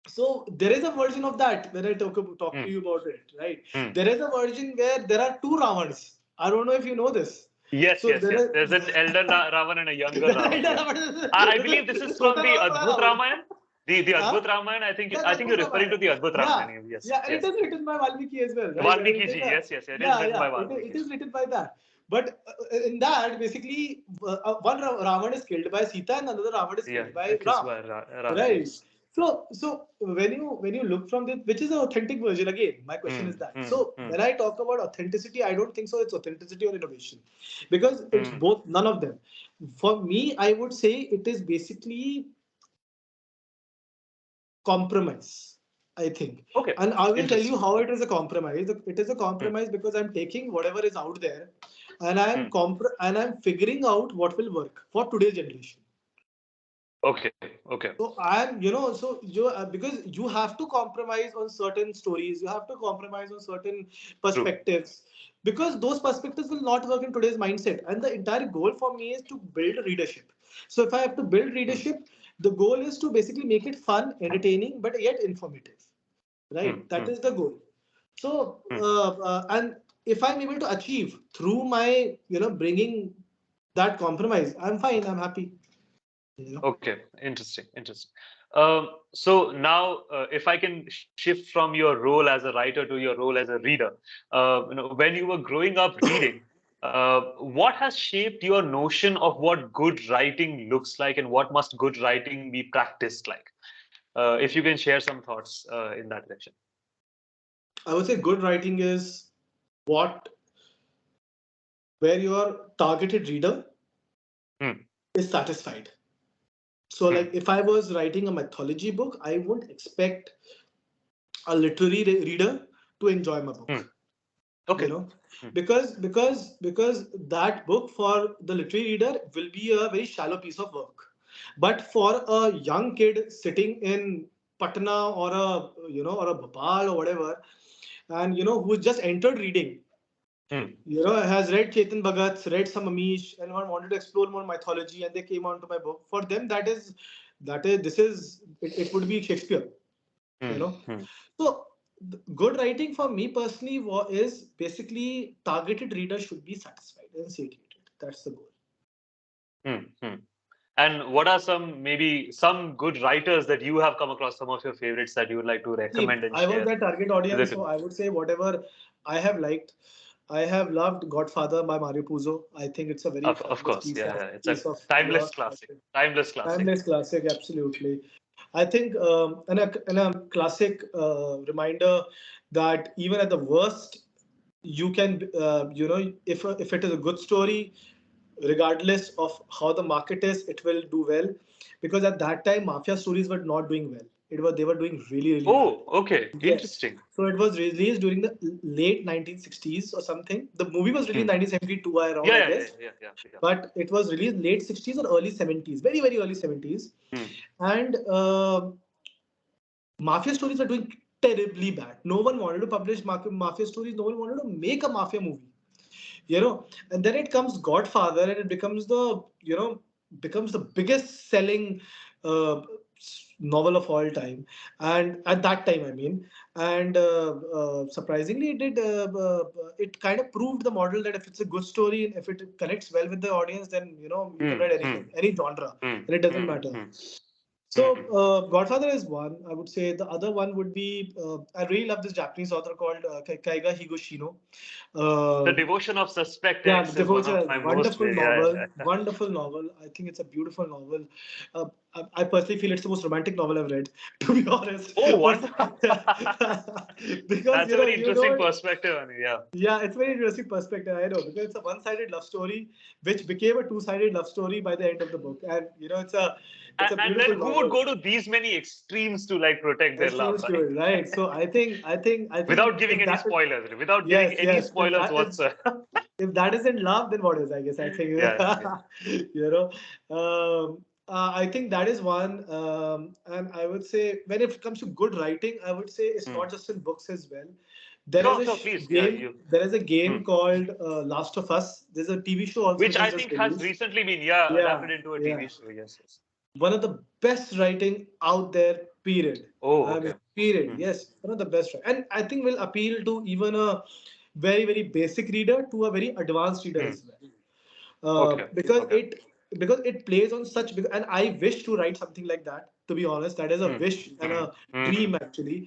So there is a version of that when I talk hmm, to you about it, right? hmm. There is a version where there are two Ravans. I don't know if you know this. Yes, So yes, there yes. is There's an elder Ravan and a younger Ravan. right, Yeah. I it believe this is is from total the of Adbhut Ravan. Ramayan. The Huh? Adbhut Ramayan. That's I think you're Adbhut referring to Ramayana. the Adbhut Yeah, Ramayan. Yes, yeah, and it yes. is written by Valmiki as well, right? And Valmiki it is ji. a Yes, yes. It is yeah, written yeah, by it Valmiki is ji. written by that. But in that, basically, one Ravan is killed by Sita and another Ravan is Yeah, killed by kiss Ram. by Ram. Right. Yes. So when you look from this, which is the authentic version again, my question Hmm, is that. hmm, So hmm, when I talk about authenticity, I don't think so. It's authenticity or innovation, because it's hmm. both, none of them. For me, I would say it is basically compromise. I think, Okay. and I will tell you Interesting. how it is a compromise. It is a Hmm, compromise because I'm taking whatever is out there, and hmm. I'm figuring out what will work for today's generation. Okay. Okay. So I'm, so you because you have to compromise on certain stories, you have to compromise on certain True. perspectives, because those perspectives will not work in today's mindset. And the entire goal for me is to build readership. So if I have to build Hmm, readership, the goal is to basically make it fun, entertaining, but yet informative. hmm, Right? That hmm, is the goal. So hmm. and if I'm able to achieve through my, bringing that compromise, I'm fine. I'm happy. You know. Okay, interesting, interesting. So now, if I can shift from your role as a writer to your role as a reader, when you were growing up reading, what has shaped your notion of what good writing looks like and what must good writing be practiced like? If you can share some thoughts in that direction. I would say good writing is what where your targeted reader Hmm, is satisfied. So, hmm, like if I was writing a mythology book, I wouldn't expect a literary reader to enjoy my hmm. book. You Okay. know, Hmm, because that book for the literary reader will be a very shallow piece of work. But for a young kid sitting in Patna or a Bhopal or whatever, and who just entered reading, hmm, has read Chetan Bhagat, read some Amish, and wanted to explore more mythology, and they came onto my book. For them, it would be Shakespeare, you hmm, know. hmm, So, good writing for me personally is basically targeted readers should be satisfied and satiated. That's the goal. hmm, hmm. And what are maybe some good writers that you have come across, some of your favorites that you would like to See, recommend and I was share that target with the audience, so community? I would say whatever I have liked. I have loved Godfather by Mario Puzo. I think it's a very Of timeless course, yeah, yeah. It's a piece of timeless work. classic. Timeless classic. Timeless classic, absolutely. I think, and a classic reminder that even at the worst, you can, if it is a good story, regardless of how the market is, it will do well. Because at that time, mafia stories were not doing well They were doing really well. Oh, okay. Yes. Interesting. So it was released during the late 1960s or something. The movie was released in 1972 around, Yeah, I yeah, guess. yeah, yeah, yeah. But it was released late 60s or early 70s, very early 70s. And mafia stories were doing terribly bad. No one wanted to publish mafia stories. No one wanted to make a mafia movie. And then it comes Godfather, and it becomes the biggest selling uh, novel of all time, and at that time, I mean, and surprisingly, it kind of proved the model that if it's a good story and if it connects well with the audience, then you can write anything, any genre, and it doesn't matter. So, Godfather is one. I would say the other one would be I really love this Japanese author called Kaiga Higashino. The Devotion of Suspect Yeah, X The is one of Devotion, my most. wonderful Yeah, novel, yeah, yeah. wonderful novel. I think it's a beautiful novel. I personally feel it's the most romantic novel I've read, to be honest. Oh, But wonderful. because That's a very interesting perspective. Yeah. yeah, it's a very interesting perspective. I know because it's a one-sided love story, which became a two-sided love story by the end of the book, and it's a And beautiful then who would novel. go to these many extremes to like protect their love, Extremes to right? it, right? So I think Without giving if any that is spoilers, without giving yes, any yes, spoilers whatsoever. if that isn't love, then what is? I guess I think Yeah, yeah. you know. I think that is one, and I would say when it comes to good writing, I would say it's not just in books as well. There is Sure, a sure, please. Yeah, game. you. There is a Hmm. game called Last of Us. There's a TV show also Which which is I just think has released. recently been, Yeah, adapted into a yeah. TV show. Yes, yes. One of the best writing out there. Period. Oh, I mean, okay. period. Yes, one of the best, and I think will appeal to even a very basic reader to a very advanced reader Hmm. as well. Okay, Because okay. it plays on such big, and I wish to write something like that. To be honest, that is a Hmm. wish and Hmm. a Hmm. dream actually,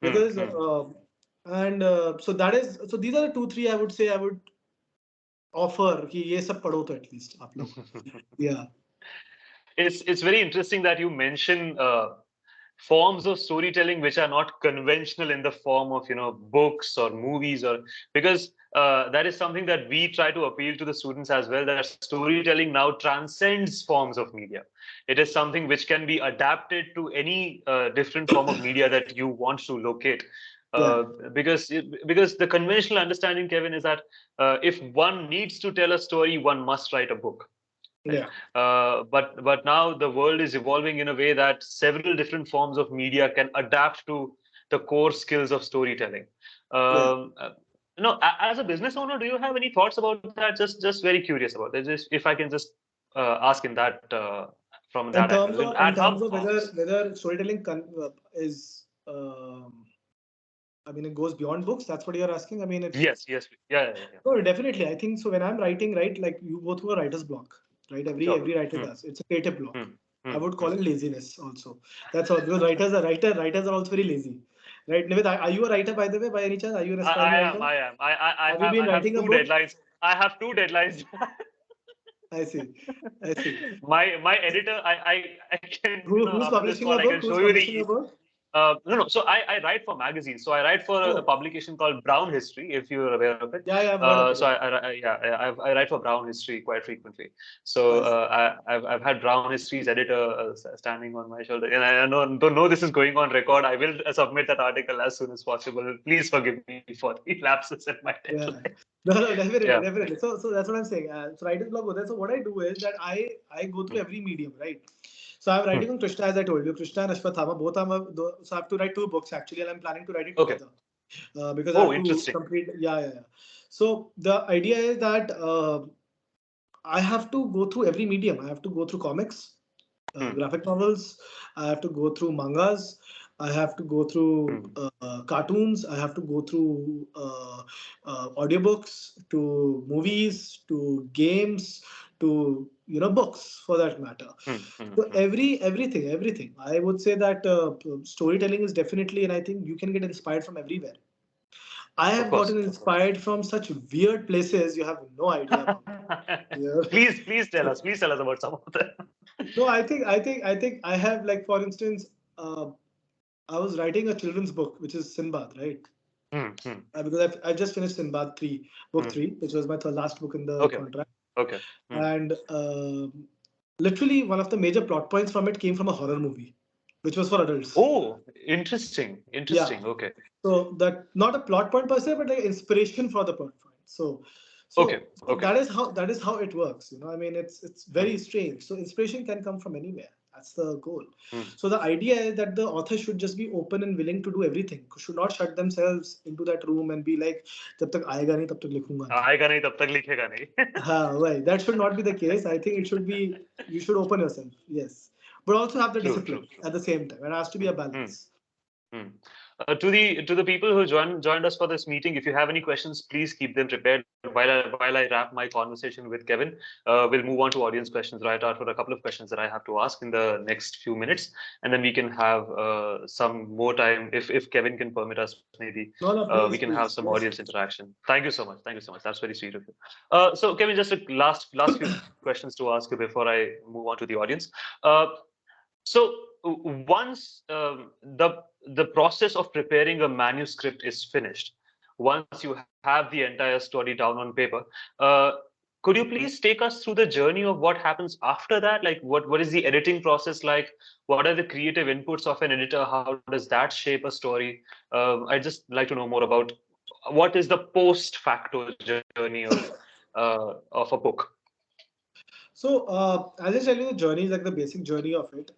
Hmm. because Hmm. and so that is so these are the two three I would say I would offer कि ये सब पढ़ो तो at least आप लोग. Yeah. It's very interesting that you mention forms of storytelling which are not conventional in the form of books or movies, or because that is something that we try to appeal to the students as well, that storytelling now transcends forms of media. It is something which can be adapted to any different form of media that you want to locate. Yeah. uh, because the conventional understanding, Kevin, is that if one needs to tell a story, one must write a book. Right? Yeah. But now the world is evolving in a way that several different forms of media can adapt to the core skills of storytelling. Yeah. As a business owner, do you have any thoughts about that? Just very curious about it. Just if I can just ask in that from In that terms angle, of and how? whether storytelling is I mean it goes beyond books. That's what you're asking. I mean if Yes, yes, yeah, yeah, yeah. no, definitely. I think so. When I'm writing, right, like you go through a writer's block, right? Sure. Every writer Hmm, does. It's a creative block. hmm, I would hmm. call it laziness also. That's all because writers are also very lazy, right? Nivet, are you a writer by the way? By any chance, are you an aspiring I am. writer? I am. I Have you have. been I have writing a two book? deadlines. I have two deadlines. I see. I see. My editor, I can, Who's after this publishing call, a I can book? show Who's you publishing a the book? no. So I write for magazines. So I write for a Oh, publication called Brown History, if you're aware of it. yeah, I've heard of it. So Yeah. I write for Brown History quite frequently. So I see. I've had Brown History's editor standing on my shoulder, and I don't know this is going on record. I will submit that article as soon as possible. Please forgive me for the lapses in my Yeah. deadline. No, definitely, Yeah. definitely. So that's what I'm saying. So writer's block was there. So what I do is that I go through every medium, right? So I'm Hmm. writing on Krishna, as I told you. Krishna and Ashwathama, both are so I have to write two books actually, and I'm planning to write it Okay. together because I Oh, have to interesting. complete. Yeah. So the idea is that I have to go through every medium. I have to go through comics, Hmm. graphic novels. I have to go through mangas. I have to go through Hmm. cartoons. I have to go through audiobooks, to movies, to games, to books for that matter. Hmm. Hmm. So Hmm. everything. I would say that storytelling is definitely, and I think you can get inspired from everywhere. I Of have course. gotten Of course. inspired from such weird places you have no idea about. Yeah. Please tell us. Please tell us about some of them. No, I think I have, like, for instance, I was writing a children's book, which is Sinbad, right? Hmm. Hmm. Because I've just finished Sinbad 3, book Hmm. 3, which was my last book in the Okay. contract. Okay. Hmm. And literally, one of the major plot points from it came from a horror movie. which was for adults. Oh, interesting. Yeah. Interesting. Okay. So that not a plot point per se, but like inspiration for the plot point. So, Okay. so Okay. that is how it works. I mean, it's Hmm. very strange. So inspiration can come from anywhere. That's the goal. Hmm. So the idea is that the author should just be open and willing to do everything. Should not shut themselves into that room and be like, "जब तक आएगा नहीं, तब तक लिखूंगा नहीं." आएगा नहीं तब तक लिखेगा नहीं. Right. That should not be the case. I think it should be you should open yourself. Yes, but also have the True. True. discipline at the same time. It has to be a Hmm. balance. Hmm. To the people who joined us for this meeting, if you have any questions, please keep them prepared. While I wrap my conversation with Kevin, we'll move on to audience questions right after a couple of questions that I have to ask in the next few minutes, and then we can have some more time if Kevin can permit us. Maybe No, no, we can please, have some please. audience Yes. interaction. Thank you so much. Thank you so much. That's very sweet of you. So Kevin, just a last few questions to ask you before I move on to the audience. Uh, so once the process of preparing a manuscript is finished, once you have the entire story down on paper, uh, could you please take us through the journey of what happens after that? Like what is the editing process like? What are the creative inputs of an editor? How does that shape a story? I'd just like to know more about what is the post facto journey of a book. So I'll just tell you the journey, like the basic journey of it.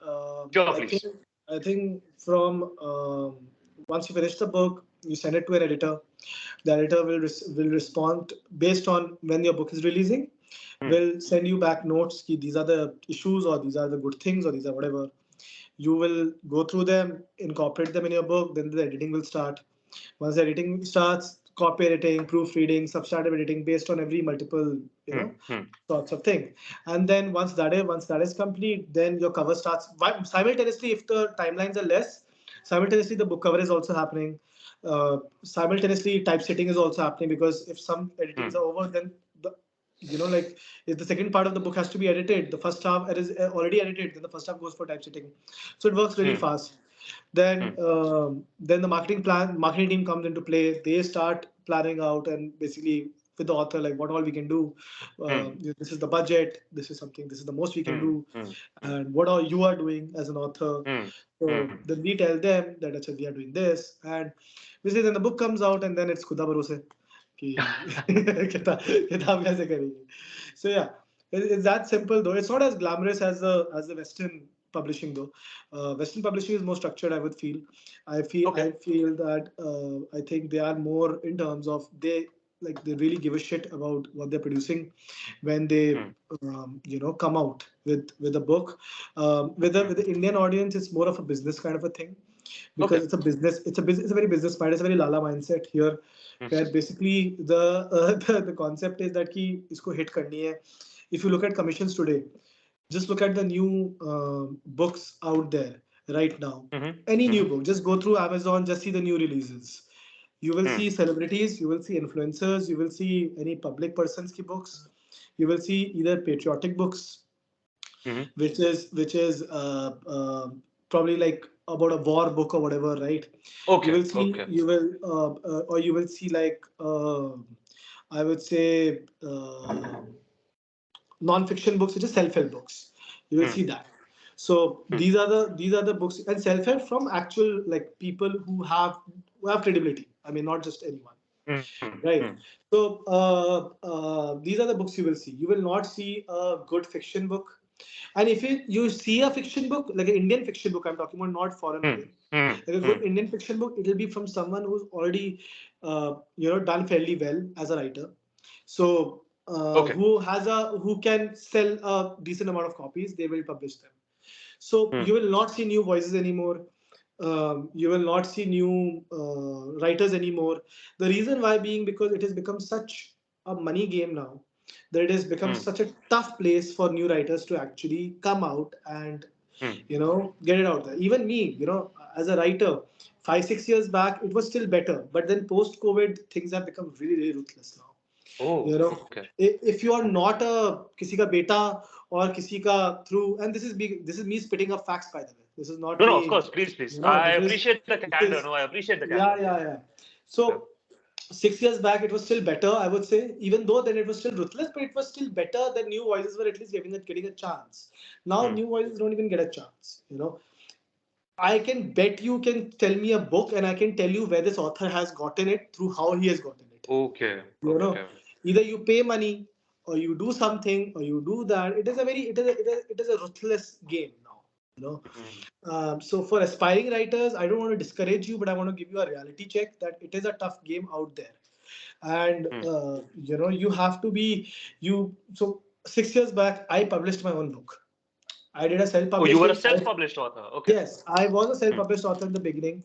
Sure, I think please. I think from once you finish the book, you send it to an editor. The editor will respond based on when your book is releasing. Hmm. Will send you back notes. Ki these are the issues, or these are the good things, or these are whatever. You will go through them, incorporate them in your book. Then the editing will start. Once the editing starts, copy editing, proofreading, substantive editing, based on every multiple, you Hmm. know, Hmm. sorts of thing. And then once that is complete, then your cover starts. Simultaneously, if the timelines are less, simultaneously the book cover is also happening. Simultaneously, typesetting is also happening, because if some Hmm. editings are over, then the like if the second part of the book has to be edited, the first half it is already edited, then the first half goes for typesetting. So it works really Hmm. fast. Then Hmm. then the marketing team comes into play. They start planning out, and basically with the author, like what all we can do. Hmm. This is the budget. This is something. This is the most we can Hmm. do, Hmm. Hmm. and what all you are doing as an author. Hmm. So Hmm. then we tell them that actually we are doing this, and basically then the book comes out, and then it's खुदा भरोसे कि किताब कैसे करेंगे. So yeah, it's that simple though. It's not as glamorous as the Western publishing though. Western publishing is more structured. I would feel. I Okay. feel that I think they are more in terms of they really give a shit about what they're producing when they Hmm. come out with a book. With the Indian audience, it's more of a business kind of a thing, Okay. because it's a very business mind. It's a very lala mindset here, Hmm. where basically the concept is that ki isko hit karni hai. If you look at commissions today, just look at the new books out there right now. Hmm. Any new Hmm. book, just go through Amazon, just see the new releases. You will Hmm. see celebrities, you will see influencers, you will see any public person's ki books, you will see either patriotic books, Hmm. which is probably like about a war book or whatever, right? You Okay. will see, Okay. or you will see like I would say non-fiction books, which is self-help books. You will Hmm. see that. So Hmm. these are the books, and self-help from actual like people who have credibility. I mean, not just anyone, Hmm. Hmm. right? So these are the books you will see. You will not see a good fiction book. And if you see a fiction book, like an Indian fiction book, I'm talking about, not foreign Hmm. again. Hmm. Like a Hmm. good Indian fiction book, it will be from someone who's already, done fairly well as a writer. So Okay. who can sell a decent amount of copies, they will publish them. So Hmm. you will not see new voices anymore. You will not see new writers anymore. The reason why being because it has become such a money game now, that it has become Hmm. such a tough place for new writers to actually come out and Hmm. get it out there. Even me, as a writer, 5 6 years back it was still better, but then post COVID things have become really really ruthless now. Oh. you know Okay. if you are not a किसी का बेटा or किसी का through, and this is me spitting up facts, by the way. This is not No. No. me, Of course. Please. Please. you know I this is appreciate the candor. this No. is I appreciate the candor. yeah, Yeah. yeah, yeah. So Yeah. 6 years back it was still better, I would say. Even though then it was still ruthless, but it was still better. Than new voices were at least getting a chance. Now Hmm. new voices don't even get a chance. I can bet you can tell me a book and I can tell you where this author has gotten it through how he has gotten it. Okay, You know, okay. either you pay money or you do something or you do that. It is a very it is a ruthless game now. You know, Mm, so for aspiring writers, I don't want to discourage you, but I want to give you a reality check that it is a tough game out there, and mm. you know you have to be you. So 6 years back, I published my own book. I did a Oh, you were a self-publishing. self-published author. Okay. Yes, I was a Mm, self-published author in the beginning.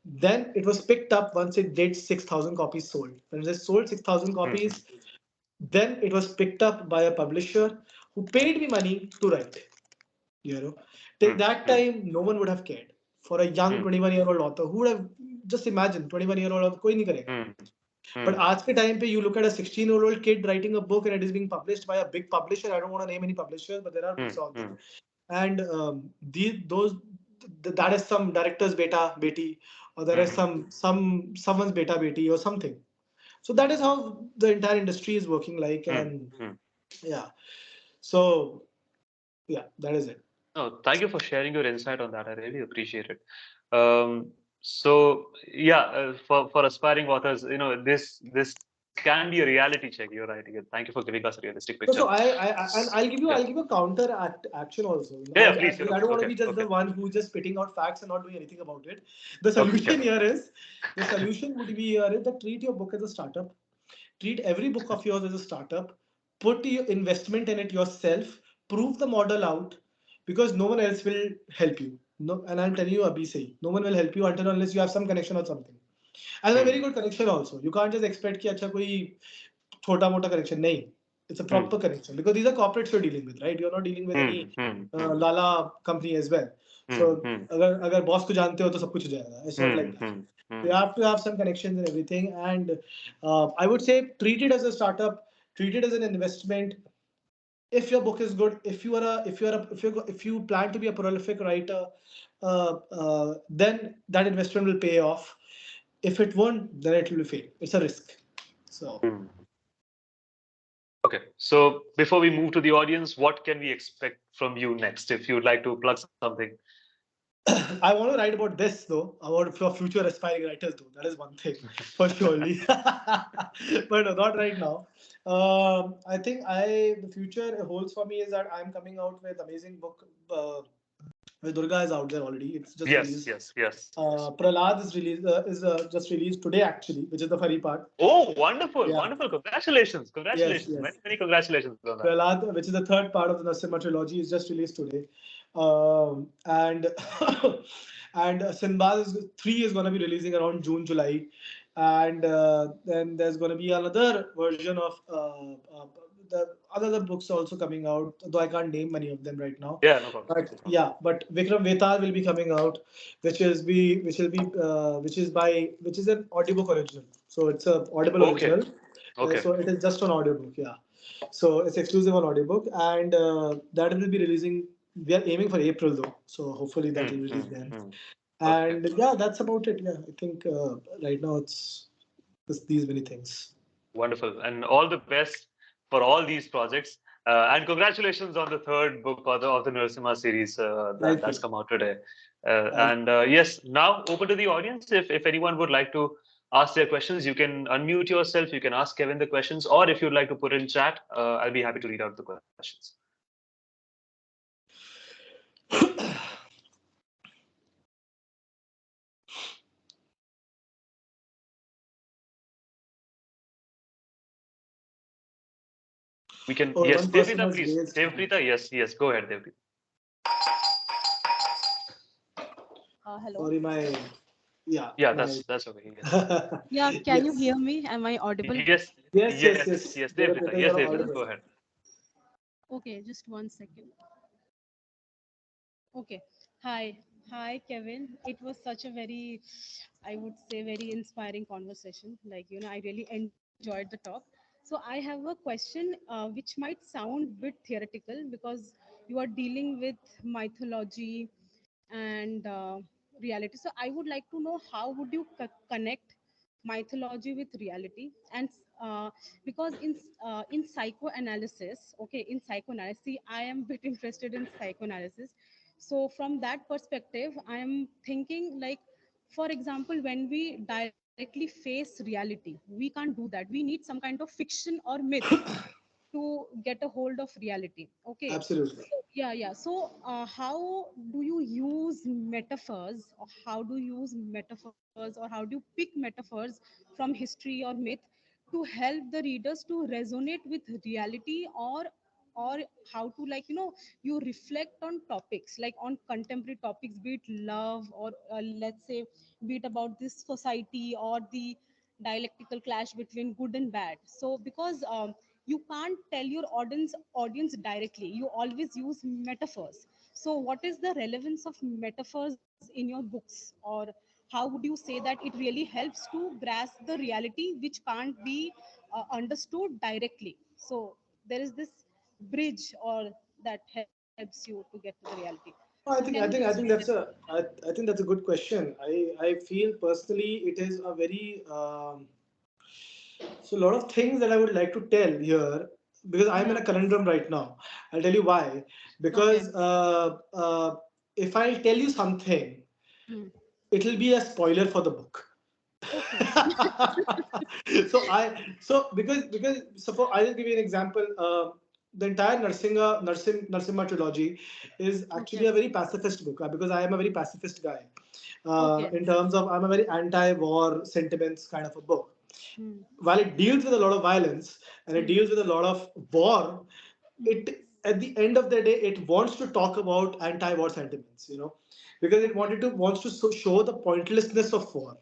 Then it was picked up once it did 6,000 copies sold. When it sold 6,000 mm, copies, then it was picked up by a publisher who paid me money to write. You know, till mm, that mm, time, no one would have cared. For a young mm, 21-year-old author, who would have just imagine 21-year-old author, कोई नहीं करेगा. mm, But mm, आज के time पे you look at a 16-year-old kid writing a book and it is being published by a big publisher. I don't want to name any publishers, but there are books mm, out there. mm, And those that is some director's beta beti, or there is mm, someone's beta beti or something. So that is how the entire industry is working like, mm, and mm. yeah. So yeah, that is it. No, thank you for sharing your insight on that. I really appreciate it. So yeah, for aspiring authors, this can be a reality check. You're right. Again. Thank you for giving us a realistic So, picture. so I and Yeah. I'll give you a counter action also. Yeah, yeah, please. Because I don't want to Okay, be just okay, the one who's just spitting out facts and not doing anything about it. The okay. solution here is the solution would be here is that treat your book as a startup. Treat every book of yours as a startup. Put your investment in it yourself. Prove the model out, because no one else will help you. No, and I'm telling you, Abhi say, no one will help you until unless you have some connection or something. And a Hmm, very good connection also. You can't just expect कि अच्छा कोई छोटा मोटा connection नहीं. It's a hmm, proper connection because these are corporates you're dealing with, right? You're not dealing with any hmm, hmm, hmm, lala company as well. hmm, So hmm, अगर boss को जानते हो तो सब कुछ हो जाएगा. It's not like hmm, that. hmm, hmm, You have to have some connections and everything, and I would say treat it as a startup, treat it as an investment. If your book is good, if you plan to be a prolific writer, then that investment will pay off. If it won't, then it will fail. It's a risk. So hmm. Okay. So before we move to the audience, what can we expect from you next? If you'd like to plug something. I want to write about this though, about for future aspiring writers though. That is one thing for surely, but no, not right now. I think the future holds for me is that I'm coming out with amazing book. Durga is out there already. It's just Yes, released. yes, yes. Prahlad is just released today actually, which is the funny part. Oh, wonderful, Yeah. wonderful. Congratulations. Yes. Congratulations. Many, Yes. many congratulations on that. Prahlad, which is the third part of the Narsimha trilogy, is just released today. And and Sinbad is 3 is going to be releasing around June, July, and then there's going to be another version of the other books also coming out. Though I can't name many of them right now. Yeah, no problem. But No problem. yeah, but Vikram Vetal will be coming out, which is an audiobook original. So it's a audible Okay. original. Okay. So it is just an audiobook. Yeah. So it's exclusive on audiobook, and that will be releasing. We are aiming for April though, so hopefully that will Hmm, release hmm, then. hmm. Okay. And yeah, that's about it. Yeah, I think right now it's these many things. Wonderful. And all the best for all these projects. And congratulations on the third book of the Narsimha series Thank that's you. come out today. Thank And yes, now open to the audience. If anyone would like to ask their questions, you can unmute yourself. You can ask Kevin the questions, or if you'd like to put in chat, I'll be happy to read out the questions. We can, Oh, yes, one person Devrita, has please. raised hand. Devrita, yes, yes, go ahead, Devrita. Hello. Sorry, my yeah, Yeah, my that's okay. Yes, Yeah, can you yes, hear me? Am I audible? yes, yes, yes, yes, yes. yes, Devrita, yes, You're Devrita, go audible. ahead. Okay, just 1 second. Okay. Hi. Hi, Kevin. It was such a very, I would say, very inspiring conversation. I really enjoyed the talk. So I have a question which might sound a bit theoretical because you are dealing with mythology and reality. So I would like to know how would you connect mythology with reality, and because in psychoanalysis, okay, in psychoanalysis, see, I am a bit interested in psychoanalysis. So from that perspective, I am thinking like, for example, when we directly face reality, we can't do that. We need some kind of fiction or myth to get a hold of reality. Okay. Absolutely. So, yeah, yeah. So how do you use metaphors, or how do you use metaphors, or how do you pick metaphors from history or myth to help the readers to resonate with reality, or how to, like, you reflect on topics, like on contemporary topics, be it love, or let's say, be it about this society, or the dialectical clash between good and bad. So because you can't tell your audience directly, you always use metaphors. So what is the relevance of metaphors in your books, or how would you say that it really helps to grasp the reality which can't be understood directly? So there is this bridge, or that helps you to get to the reality. So No, can you just I share think that? I think that's a good question. I feel personally it is a very so a lot of things that I would like to tell here, because I'm Yeah. in a conundrum right now. I'll tell you why. Okay. Because if I tell you something, Hmm. it'll be a spoiler for the book. Okay. So because suppose I'll give you an example. The entire Narsimha trilogy is Okay. actually a very pacifist book, because I am a very pacifist guy. Okay. In terms of, I'm a very anti-war sentiments kind of a book. Hmm. While it deals with a lot of violence and it Hmm. deals with a lot of war, Hmm. it, at the end of the day, it wants to talk about anti-war sentiments, because it Okay. wants to show the pointlessness of war,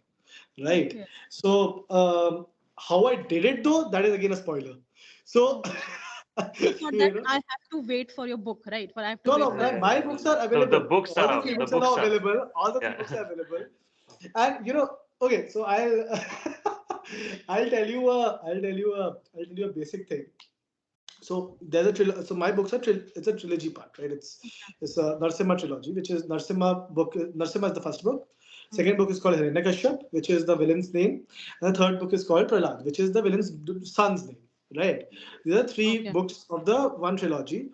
right? Okay. So how I did it though, that is again a spoiler. So Okay. So for that, you know, I have to wait for your book, right? For I have to no, wait no, for your book. my books are No, the available. books All are the out. three The books are now books are. available. All the three Yeah. books are available. And okay, so I'll tell you a basic thing. So there's so my books are it's a trilogy part, right? It's a Narsimha trilogy, which is Narsimha book. Narsimha is the first book. Hmm. Second book is called Hiranyakashyap, which is the villain's name, and the third book is called Prahlad, which is the villain's son's name, right? These are three Okay. books of the one trilogy,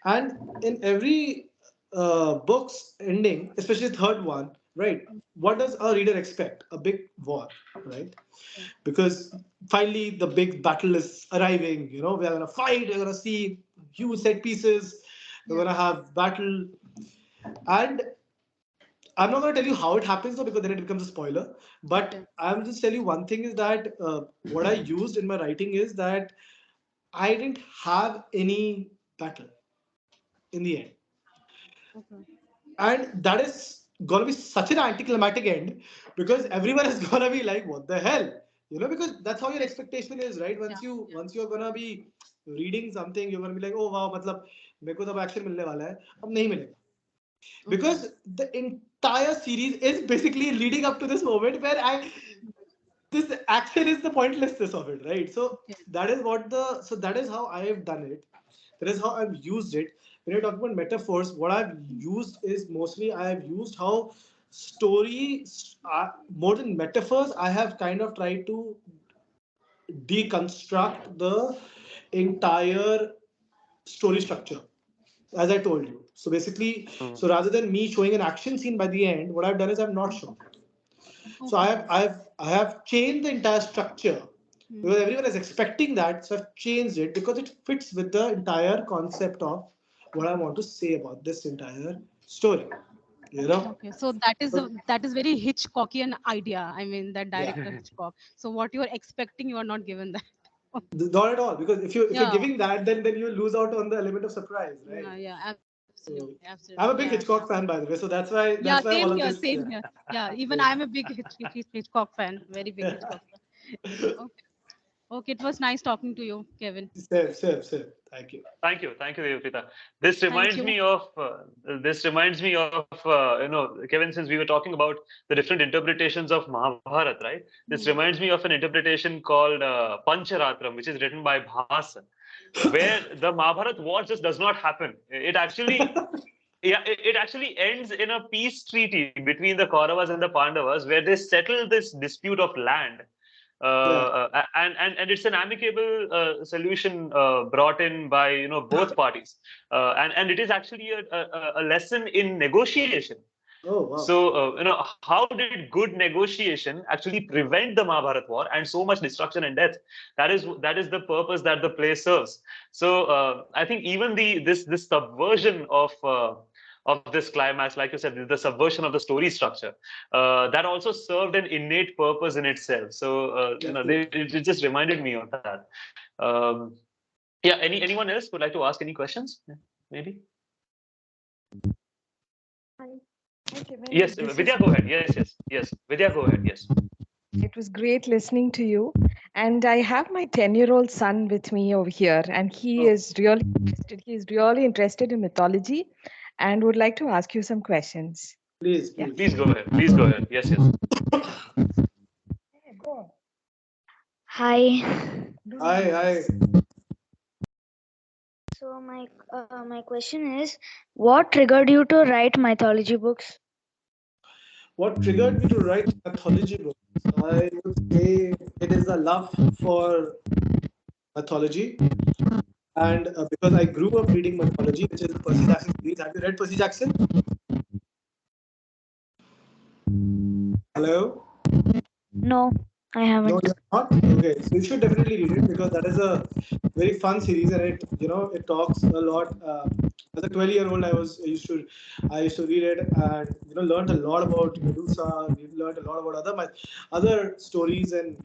and in every book's ending, especially the third one, right? What does a reader expect? A big war, right? Okay. Because finally the big battle is arriving. We're gonna fight. We're gonna see huge set pieces. We're Yeah. gonna have battle, and I'm not gonna tell you how it happens though, because then it becomes a spoiler. Okay. But I'm just tell you one thing is that what I used in my writing is that I didn't have any battle in the end. Okay. And that is gonna be such an anticlimactic end, because everyone is gonna be like, what the hell? Because that's how your expectation is, right? Yeah. Yeah. Once you're gonna be reading something, you're gonna be like, oh wow, मतलब मेरे को तब action मिलने वाला है, अब नहीं मिलेगा. Okay. Because the entire series is basically leading up to this moment where this action is the pointlessness of it, right? So Okay. that is how I have done it. That is how I've used it. When you're talking about metaphors, what I've used is mostly I have used how stories, more than metaphors, I have kind of tried to deconstruct the entire story structure, as I told you. So basically, Mm. so rather than me showing an action scene by the end, what I've done is I've not shown it. So Okay. I have changed the entire structure, Hmm. because everyone is expecting that. So I've changed it because it fits with the entire concept of what I want to say about this entire story. You know, Okay. So that is so, that is very Hitchcockian idea. I mean, that yeah, director Hitchcock. So what you are expecting, you are not given that. not at all. Because if you're Yeah. giving that, then you lose out on the element of surprise, right? Yeah. Yeah. Absolutely. So Absolutely. I'm a Yeah. big Hitchcock fan, by the way. So Yeah. that's why Same all of here. this. Same Yeah, here. Yeah. Even yeah. I'm a big Hitchcock fan. Very big Hitchcock fan. Okay. Okay. It was nice talking to you, Kevin. Same. Thank you. Thank you, Devipita. Thank you. This reminds me of Kevin. Since we were talking about the different interpretations of Mahabharata, right? This Hmm. reminds me of an interpretation called Pancharatram, which is written by Bhasa, where the Mahabharata war just does not happen. It actually, yeah, it actually ends in a peace treaty between the Kauravas and the Pandavas, where they settle this dispute of land. And it's an amicable solution brought in by both parties, and it is actually a lesson in negotiation. Oh, wow. So, how did good negotiation actually prevent the Mahabharat war and so much destruction and death? That is the purpose that the play serves. So, I think even this subversion of this climax, like you said, the subversion of the story structure, that also served an innate purpose in itself. So, it just reminded me of that. Um, yeah. Anyone else would like to ask any questions? Maybe. Hi. Hi, Kevin. Yes, This Vidya, is go ahead. Yes. Vidya, go ahead. Yes. it was great listening to you. And I have my 10-year-old son with me over here, and he Oh. is really interested. He is really interested in mythology and would like to ask you some questions. Please, Yeah. please. Please go ahead. Please go ahead. Yes. Yeah, go on. Hi. Hi. So my question is, what triggered you to write mythology books? What triggered me to write mythology books? I would say it is a love for mythology, and because I grew up reading mythology, which is the Percy Jackson series. Have you read Percy Jackson? Hello? No, I No, haven't. you're not. Okay, so you should definitely read it because that is a very fun series, and it talks a lot. As a 12-year-old, I used to read it, and learned a lot about Medusa. Learned a lot about other stories, and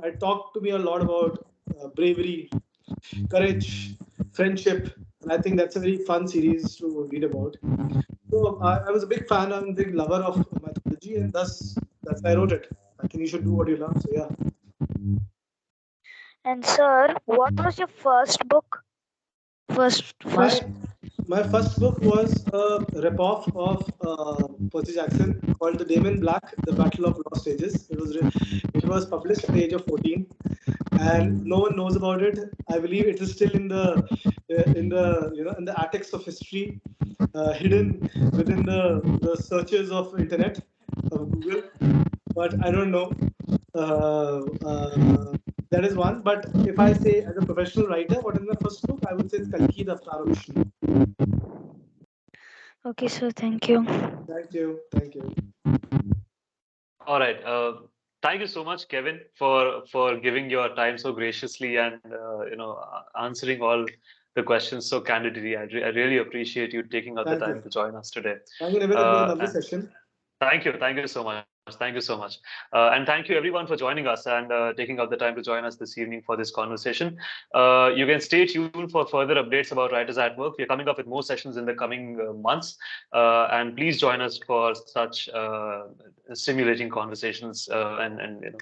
it talked to me a lot about bravery, courage, friendship, and I think that's a very fun series to read about. So I was a big fan and big lover of mythology, and that's why I wrote it. I think you should do what you love. So yeah. And sir, what was your first book? First. My my first book was a ripoff of Percy Jackson called The Damon Black: The Battle of Lost Ages. It was published at the age of 14, and no one knows about it. I believe it is still in the attics of history, hidden within the searches of internet of Google. But I don't know. Uh, uh, that is one. But if I say as a professional writer, what is my first book? I would say it's Kalki, the Avatar of Vishnu. Okay, sir. Thank you. Thank you. Thank you. All right. Thank you so much, Kevin, for giving your time so graciously and answering all the questions so candidly. I really appreciate you taking out the Thank time you. to join us today. Thank you, Neville. It was a lovely And session. thank you. Thank you so much. Thank you so much. And thank you everyone for joining us and taking out the time to join us this evening for this conversation. You can stay tuned for further updates about Writers at Work. We're coming up with more sessions in the coming months. And please join us for such stimulating conversations and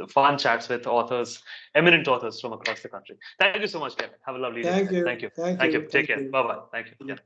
fun chats with authors, eminent authors from across the country. Thank you so much, Kevin. Have a lovely day. Thank you. Thank you. Thank Thank you. you. Take Thank care. you. Bye-bye. Thank you. Yeah.